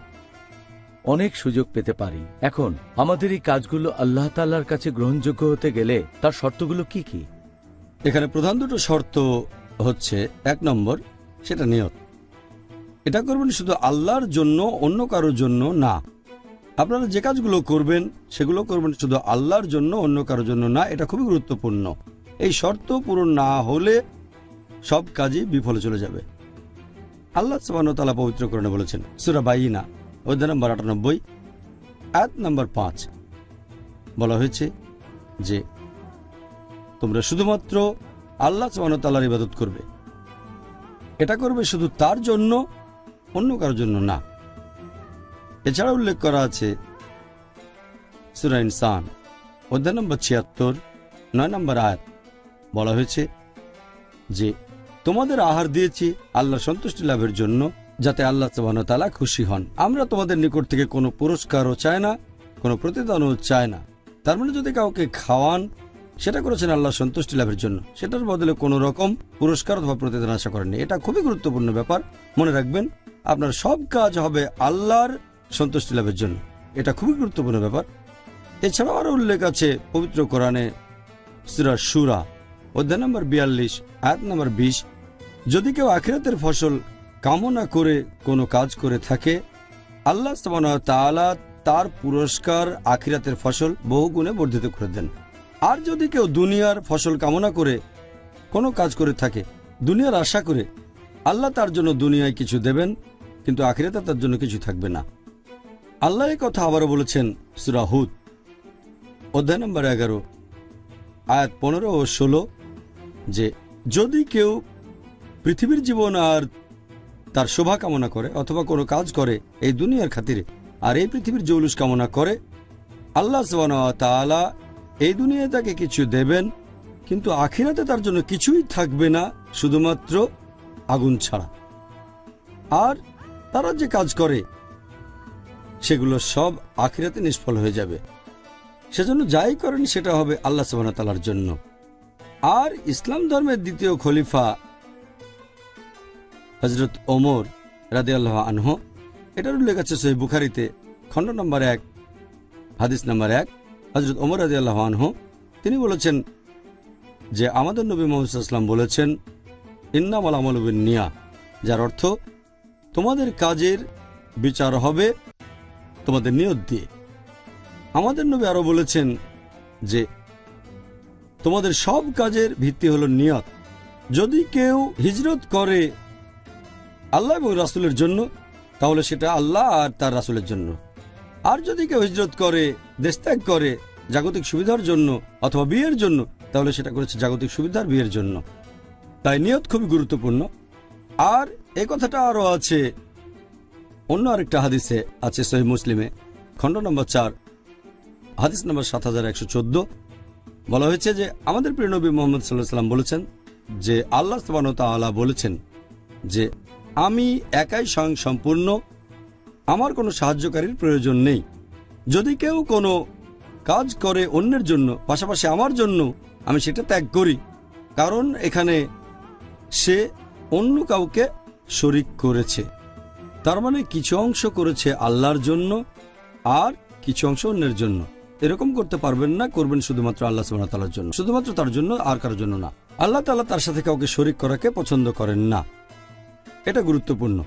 Speaker 1: অনেক সুযোগ পেতে পারি। এখন আমাদের এই কাজগুলো আল্লাহ তাআলার কাছে গ্রহণযোগ্য হতে গেলে তার শর্তগুলো কি কি?
Speaker 2: এখানে প্রধান দুটো শর্ত হচ্ছে, 1 নম্বর সেটা নিয়ত। এটা করবেন শুধু আল্লাহর জন্য, অন্য কারোর জন্য না। আপনারা যে কাজগুলো করবেন সেগুলো করবেন শুধু আল্লাহর জন্য, অন্য কারোর জন্য না। এটা খুবই গুরুত্বপূর্ণ। এই শর্ত পূরণ না হলে সব কাজই বিফলে চলে যাবে। আল্লাহ সুবহানাহু ওয়া তাআলা পবিত্র কোরআনে বলেছেন, সূরা বাইয়িনা অধ্যায় নম্বর 98 আয়াত নম্বর 5, বলা হয়েছে যে তোমরা শুধুমাত্র আল্লাহ সুবহানাহু ওয়া তাআলার ইবাদত করবে। এটা করবে শুধু তার জন্য, অন্য কারোর জন্য না। এছাড়া উল্লেখ করা আছে সূরা ইনসান অধ্যায় নম্বর 76 9 নম্বর আয়াত, বলা হয়েছে যে তোমাদের আহার দিয়েছি আল্লাহর সন্তুষ্টি লাভের জন্য, যাতে আল্লাহ সুবহানাহু ওয়া তাআলা খুশি হন। আমরা তোমাদের নিকট থেকে কোনো পুরস্কারও চাই না, কোনো প্রতিদানও চাই না। তার মানে যদি কাউকে খাওয়ান, সেটা করেছেন আল্লাহর সন্তুষ্টি লাভের জন্য, সেটার বদলে কোনো রকম পুরস্কার অথবা প্রতিদান আশা করেননি। এটা খুবই গুরুত্বপূর্ণ ব্যাপার। মনে রাখবেন আপনার সব কাজ হবে আল্লাহর সন্তুষ্টি লাভের জন্য। এটা খুবই গুরুত্বপূর্ণ ব্যাপার। এছাড়াও আরো উল্লেখ আছে পবিত্র কোরআনে সূরা শুরা অধ্যায় নম্বর 42 আয়াত নম্বর 20, যদি কেউ আখিরাতের ফসল কামনা করে কোনো কাজ করে থাকে, আল্লাহ সুবহানাহু ওয়া তাআলা তার পুরস্কার আখিরাতের ফসল বহুগুণে বর্ধিত করে দেন। আর যদি কেউ দুনিয়ার ফসল কামনা করে কোনো কাজ করে থাকে, দুনিয়ার আশা করে, আল্লাহ তার জন্য দুনিয়ায় কিছু দেবেন, কিন্তু আখিরাতে তার জন্য কিছু থাকবে না। আল্লাহ এই কথা আবারও বলেছেন সূরা হুদ অধ্যায় নম্বর 11 আয়াত 15 ও 16 যে যদি কেউ পৃথিবীর জীবন আর তার শোভা কামনা করে অথবা কোনো কাজ করে এই দুনিয়ার খাতিরে, আর এই পৃথিবীর জৌলুস কামনা করে, আল্লাহ সুবহানাহু ওয়া তাআলা এই দুনিয়ায় তাকে কিছু দেবেন, কিন্তু আখিরাতে তার জন্য কিছুই থাকবে না, শুধুমাত্র আগুন ছাড়া। আর তারা যে কাজ করে সেগুলো সব আখিরাতে নিষ্ফল হয়ে যাবে। সেজন্য যাই করেন সেটা হবে আল্লাহ সুবহানাহু ওয়া তাআলার জন্য। আর ইসলাম ধর্মের দ্বিতীয় খলিফা হযরত ওমর রাদিয়াল্লাহু আনহু, এটার উল্লেখ আছে সহিহ বুখারীতে খণ্ড নম্বর 1 হাদিস নম্বর 1। হযরত ওমর রাদিয়াল্লাহু আনহু তিনি বলেছেন যে আমাদের নবী মুহাম্মদ সাল্লাল্লাহু আলাইহি ওয়াসাল্লাম বলেছেন ইন্নামাল আমালু বিন্নিয়াত, যার অর্থ তোমাদের কাজের বিচার হবে তোমাদের নিয়ত দিয়ে। আমাদের নবী আরো বলেছেন যে তোমাদের সব কাজের ভিত্তি হলো নিয়ত। যদি কেউ হিজরত করে আল্লাহ এবং রাসূলের জন্য, তাহলে সেটা আল্লাহ আর তার রাসূলের জন্য। আর যদি কেউ হিজরত করে দেশ ত্যাগ করে জাগতিক সুবিধার জন্য অথবা বিয়ের জন্য, তাহলে সেটা করেছে জাগতিক সুবিধার বিয়ের জন্য। তাই নিয়ত খুবই গুরুত্বপূর্ণ। আর এই কথাটা আরো আছে অন্য আরেকটা হাদিসে, আছে সহিহ মুসলিমে খণ্ড নম্বর 4 হাদিস নম্বর 7114। বলা হয়েছে যে আমাদের প্রিয় নবী মুহাম্মদ সাল্লাল্লাহু আলাইহি ওয়াসাল্লাম বলেছেন যে আল্লাহ সুবহানাহু ওয়া তাআলা বলেছেন যে আমি একাই স্বয়ংসম্পূর্ণ, আমার কোনো সাহায্যকারীর প্রয়োজন নেই। যদি কেউ কোনো কাজ করে অন্যের জন্য পাশাপাশি আমার জন্য, আমি সেটা ত্যাগ করি, কারণ এখানে সে অন্য কাউকে শরীক করেছে। তার মানে কিছু অংশ করেছে আল্লাহর জন্য আর কিছু অংশ অন্যের জন্য। এরকম করতে পারবেন না, করবেন শুধুমাত্র আল্লাহ সুবহানাহু ওয়া তাআলার জন্য, শুধুমাত্র তার জন্য, আর কারোর জন্য না। আল্লাহ তাআলা তার সাথে কাউকে শরীক করাকে পছন্দ করেন না। এটা গুরুত্বপূর্ণ,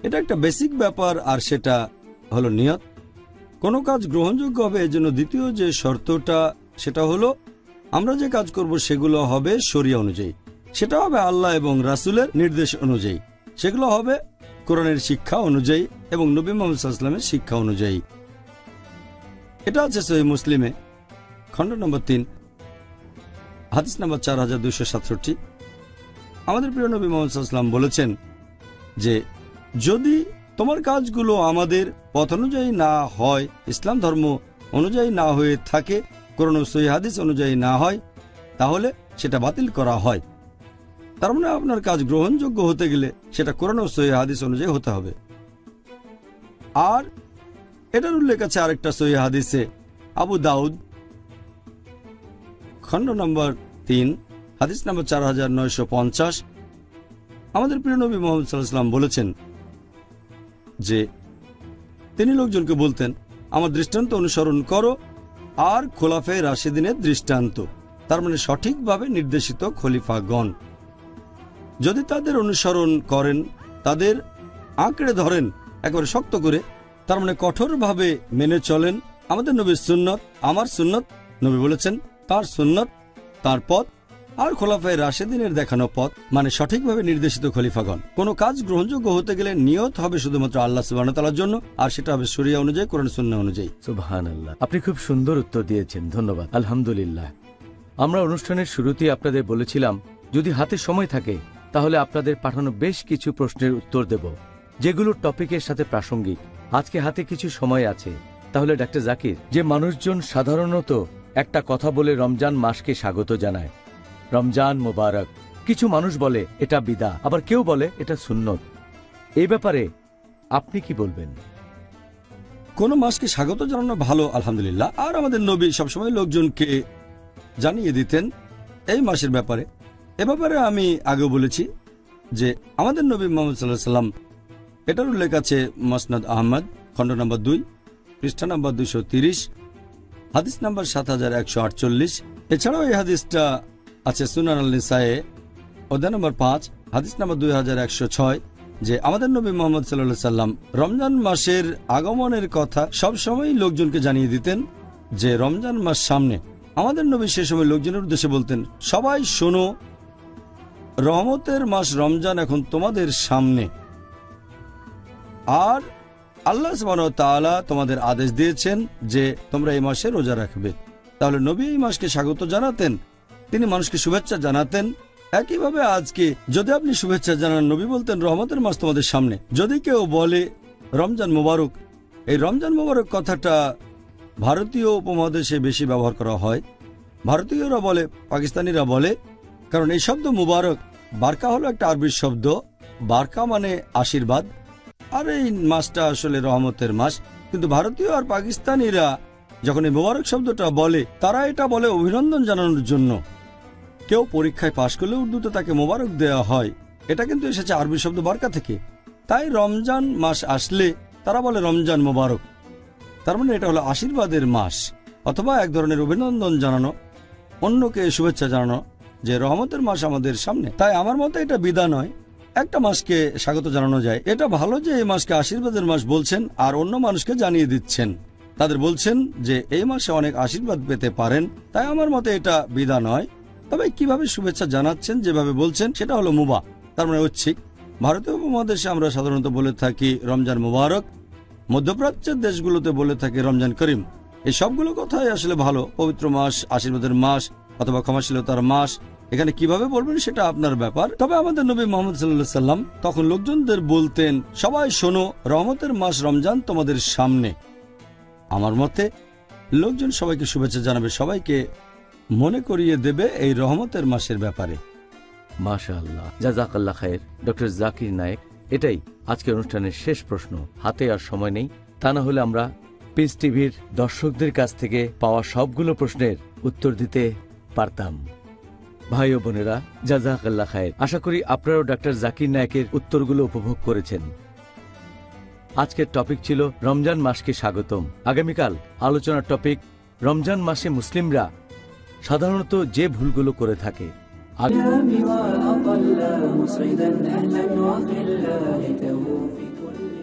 Speaker 2: এটা একটা বেসিক ব্যাপার। আর সেটা হলো নিয়ত। কোনো কাজ গ্রহণযোগ্য হবে এর জন্য দ্বিতীয় যে শর্তটা, সেটা হলো আমরা যে কাজ করব সেগুলো হবে শরিয়া অনুযায়ী, সেটা হবে আল্লাহ এবং রাসূলের নির্দেশ অনুযায়ী, সেগুলো হবে কোরআনের শিক্ষা অনুযায়ী এবং নবী মুহাম্মদ সাল্লাল্লাহু আলাইহি ওয়াসাল্লামের শিক্ষা অনুযায়ী। এটা আছে সহিহ মুসলিমে খণ্ড নম্বর 3 হাদিস নম্বর 4267। আমাদের প্রিয় নবী মুহাম্মদ সাল্লাল্লাহু আলাইহি ওয়াসাল্লাম বলেছেন যে যদি তোমার কাজগুলো আমাদের পথ অনুযায়ী না হয়, ইসলাম ধর্ম অনুযায়ী না হয়ে থাকে, কোরআন ও সহিহ হাদিস অনুযায়ী না হয়, তাহলে সেটা বাতিল করা হয়। তার মানে আপনার কাজ গ্রহণযোগ্য হতে গেলে সেটা কোরআন ও সহিহ হাদিস অনুযায়ী হতে হবে। আর এটার উল্লেখ আছে আরেকটা সহিহ হাদিসে আবু দাউদ খণ্ড নম্বর 3 হাদিস নম্বর 4950। আমাদের প্রিয় নবী মুহাম্মদ সাল্লাল্লাহু আলাইহি ওয়াসাল্লাম বলেছেন যে তিনি লোকজনকে বলতেন আমার দৃষ্টান্ত অনুসরণ করো আর খোলাফায়ে রাশিদিনের দৃষ্টান্ত, তার মানে সঠিকভাবে নির্দেশিত খলিফাগণ। যদি তাদের অনুসরণ করেন, তাদের আঁকড়ে ধরেন একেবারে শক্ত করে, তার মানে কঠোরভাবে মেনে চলেন আমাদের নবীর সুন্নত, আমার সুন্নত, নবী বলেছেন তার সুন্নত, তার পথ, আর খোলাফায়ে রাশিদিনের দেখানো পথ, মানে সঠিকভাবে নির্দেশিত খলিফাগণ। কোনো কাজ গ্রহণযোগ্য হতে গেলে নিয়ত হবে শুধুমাত্র আল্লাহ সুবহানাহু ওয়া তাআলার জন্য, আর সেটা হবে শরিয়া অনুযায়ী, কোরআন সুন্নাহ অনুযায়ী।
Speaker 1: সুবহানাল্লাহ, আপনি খুব সুন্দর উত্তর দিয়েছেন, ধন্যবাদ। আলহামদুলিল্লাহ। আমরা অনুষ্ঠানের শুরুতেই আপনাদের বলেছিলাম যদি হাতে সময় থাকে তাহলে আপনাদের পাঠানো বেশ কিছু প্রশ্নের উত্তর দেব, যেগুলো টপিকের সাথে প্রাসঙ্গিক। আজকে হাতে কিছু সময় আছে, তাহলে ডাক্তার জাকির, যে মানুষজন সাধারণত একটা কথা বলে রমজান মাসকে স্বাগত জানায়, রমজান মোবারক, কিছু মানুষ বলে এটা বিদা, আবার কেউ বলে এটা সুন্নত, এই ব্যাপারে আপনি কি বলবেন?
Speaker 2: কোন মাসকে স্বাগত জানানো ভালো, আলহামদুলিল্লাহ। আর আমাদের নবী সবসময় লোকজনকে জানিয়ে দিতেন এই মাসের ব্যাপারে। এ ব্যাপারে আমি আগেও বলেছি যে আমাদের নবী মুহাম্মদ সাল্লাল্লাহু আলাইহি ওয়াসাল্লাম, এটার উল্লেখ আছে মুসনাদ আহমদ খণ্ড নম্বর 2 পৃষ্ঠা নম্বর 230 হাদিস নম্বর 7148। এছাড়াও এই হাদিসটা আছে সুনান আল নিসায়ে অধ্যায় নম্বর 5 হাদিস নম্বর 2106, যে আমাদের নবী মুহাম্মদ সাল্লাল্লাহু আলাইহি ওয়াসাল্লাম রমজান মাসের আগমনের কথা সব সময় লোকজনকে জানিয়ে দিতেন যে রমজান মাস সামনে, আমাদের নবী সে সময় লোকজনের উদ্দেশ্যে বলতেন, সবাই শোনো, রহমতের মাস রমজান এখন তোমাদের সামনে, আর আল্লাহ সুবহানাহু ওয়া তাআলা তোমাদের আদেশ দিয়েছেন যে তোমরা এই মাসে রোজা রাখবে। তাহলে নবী এই মাসকে স্বাগত জানাতেন, তিনি মানুষকে শুভেচ্ছা জানাতেন। একইভাবে আজকে যদি আপনি শুভেচ্ছা জানান, নবী বলতেন রহমতের মাস তোমাদের সামনে। যদি কেউ বলে রমজান মোবারক, এই রমজান মোবারক কথাটা ভারতীয় উপমহাদেশে বেশি ব্যবহার করা হয়। ভারতীয়রা বলে, পাকিস্তানিরা বলে, কারণ এই শব্দ মুবারক, বারকা হলো একটা আরবি শব্দ, বারকা মানে আশীর্বাদ, আর এই মাসটা আসলে রহমতের মাস। কিন্তু ভারতীয় আর পাকিস্তানিরা যখন এই মোবারক শব্দটা বলে, তারা এটা বলে অভিনন্দন জানানোর জন্য। কেউ পরীক্ষায় পাশ করলে উর্দুতে তাকে মোবারক দেওয়া হয়, এটা কিন্তু এসেছে আরবি শব্দ বারকা থেকে। তাই রমজান মাস আসলে তারা বলে রমজান মোবারক, তার মানে এটা হলো আশীর্বাদের মাস, অথবা এক ধরনের অভিনন্দন জানানো, অন্যকে শুভেচ্ছা জানানো যে রহমতের মাস আমাদের সামনে। তাই আমার মতে এটা বিদা নয়, একটা মাসকে স্বাগত জানানো যায়। এটা ভালো যে এই মাসকে আশীর্বাদের মাস বলছেন আর অন্য মানুষকে জানিয়ে দিচ্ছেন, তাদের বলছেন যে এই মাসে অনেক আশীর্বাদ পেতে পারেন। তাই আমার মতে এটা বিদা নয়। তবে কিভাবে শুভেচ্ছা জানাচ্ছেন, যেভাবে বলছেন, সেটা হলো মুবা, তার মানে ঐচ্ছিক। ভারতীয় উপমহাদেশে আমরা সাধারণত বলে থাকি রমজান মুবারক, মধ্যপ্রাচ্যের দেশগুলোতে বলে থাকি রমজান করিম। এই সবগুলো কথাই আসলে ভালো। পবিত্র মাস, আশীর্বাদের মাস অথবা ক্ষমাশীলতার মাস, এখানে কিভাবে বলবেন সেটা আপনার ব্যাপার। তবে আমাদের নবী মুহাম্মদ সাল্লাল্লাহু আলাইহি সাল্লাম তখন লোকজনদের বলতেন, সবাই শোনো, রহমতের মাস রমজান তোমাদের সামনে। আমার মতে লোকজন সবাইকে শুভেচ্ছা জানাবে, সবাইকে মনে করিয়ে দেবে এই রহমতের মাসের ব্যাপারে।
Speaker 1: মাশাআল্লাহ, জাযাকাল্লাহ খায়ের ডক্টর জাকির নায়েক। এটাই আজকের অনুষ্ঠানের শেষ প্রশ্ন। হাতে আর সময় নেই, তা না হলে আমরা পিস টিভির দর্শকদের কাছ থেকে পাওয়া সবগুলো প্রশ্নের উত্তর দিতে পারতাম। ভাই ও বোনেরা, জাযাকাল্লাহ খায়ের। আশা করি আপনারাও ডক্টর জাকির নায়েকের উত্তরগুলো উপভোগ করেছেন। আজকের টপিক ছিল রমজান মাসকে স্বাগতম। আগামীকাল আলোচনার টপিক রমজান মাসে মুসলিমরা সাধারণত যে ভুলগুলো করে থাকে।
Speaker 4: والأطل مصعدا أهلا وخلا لتوفيق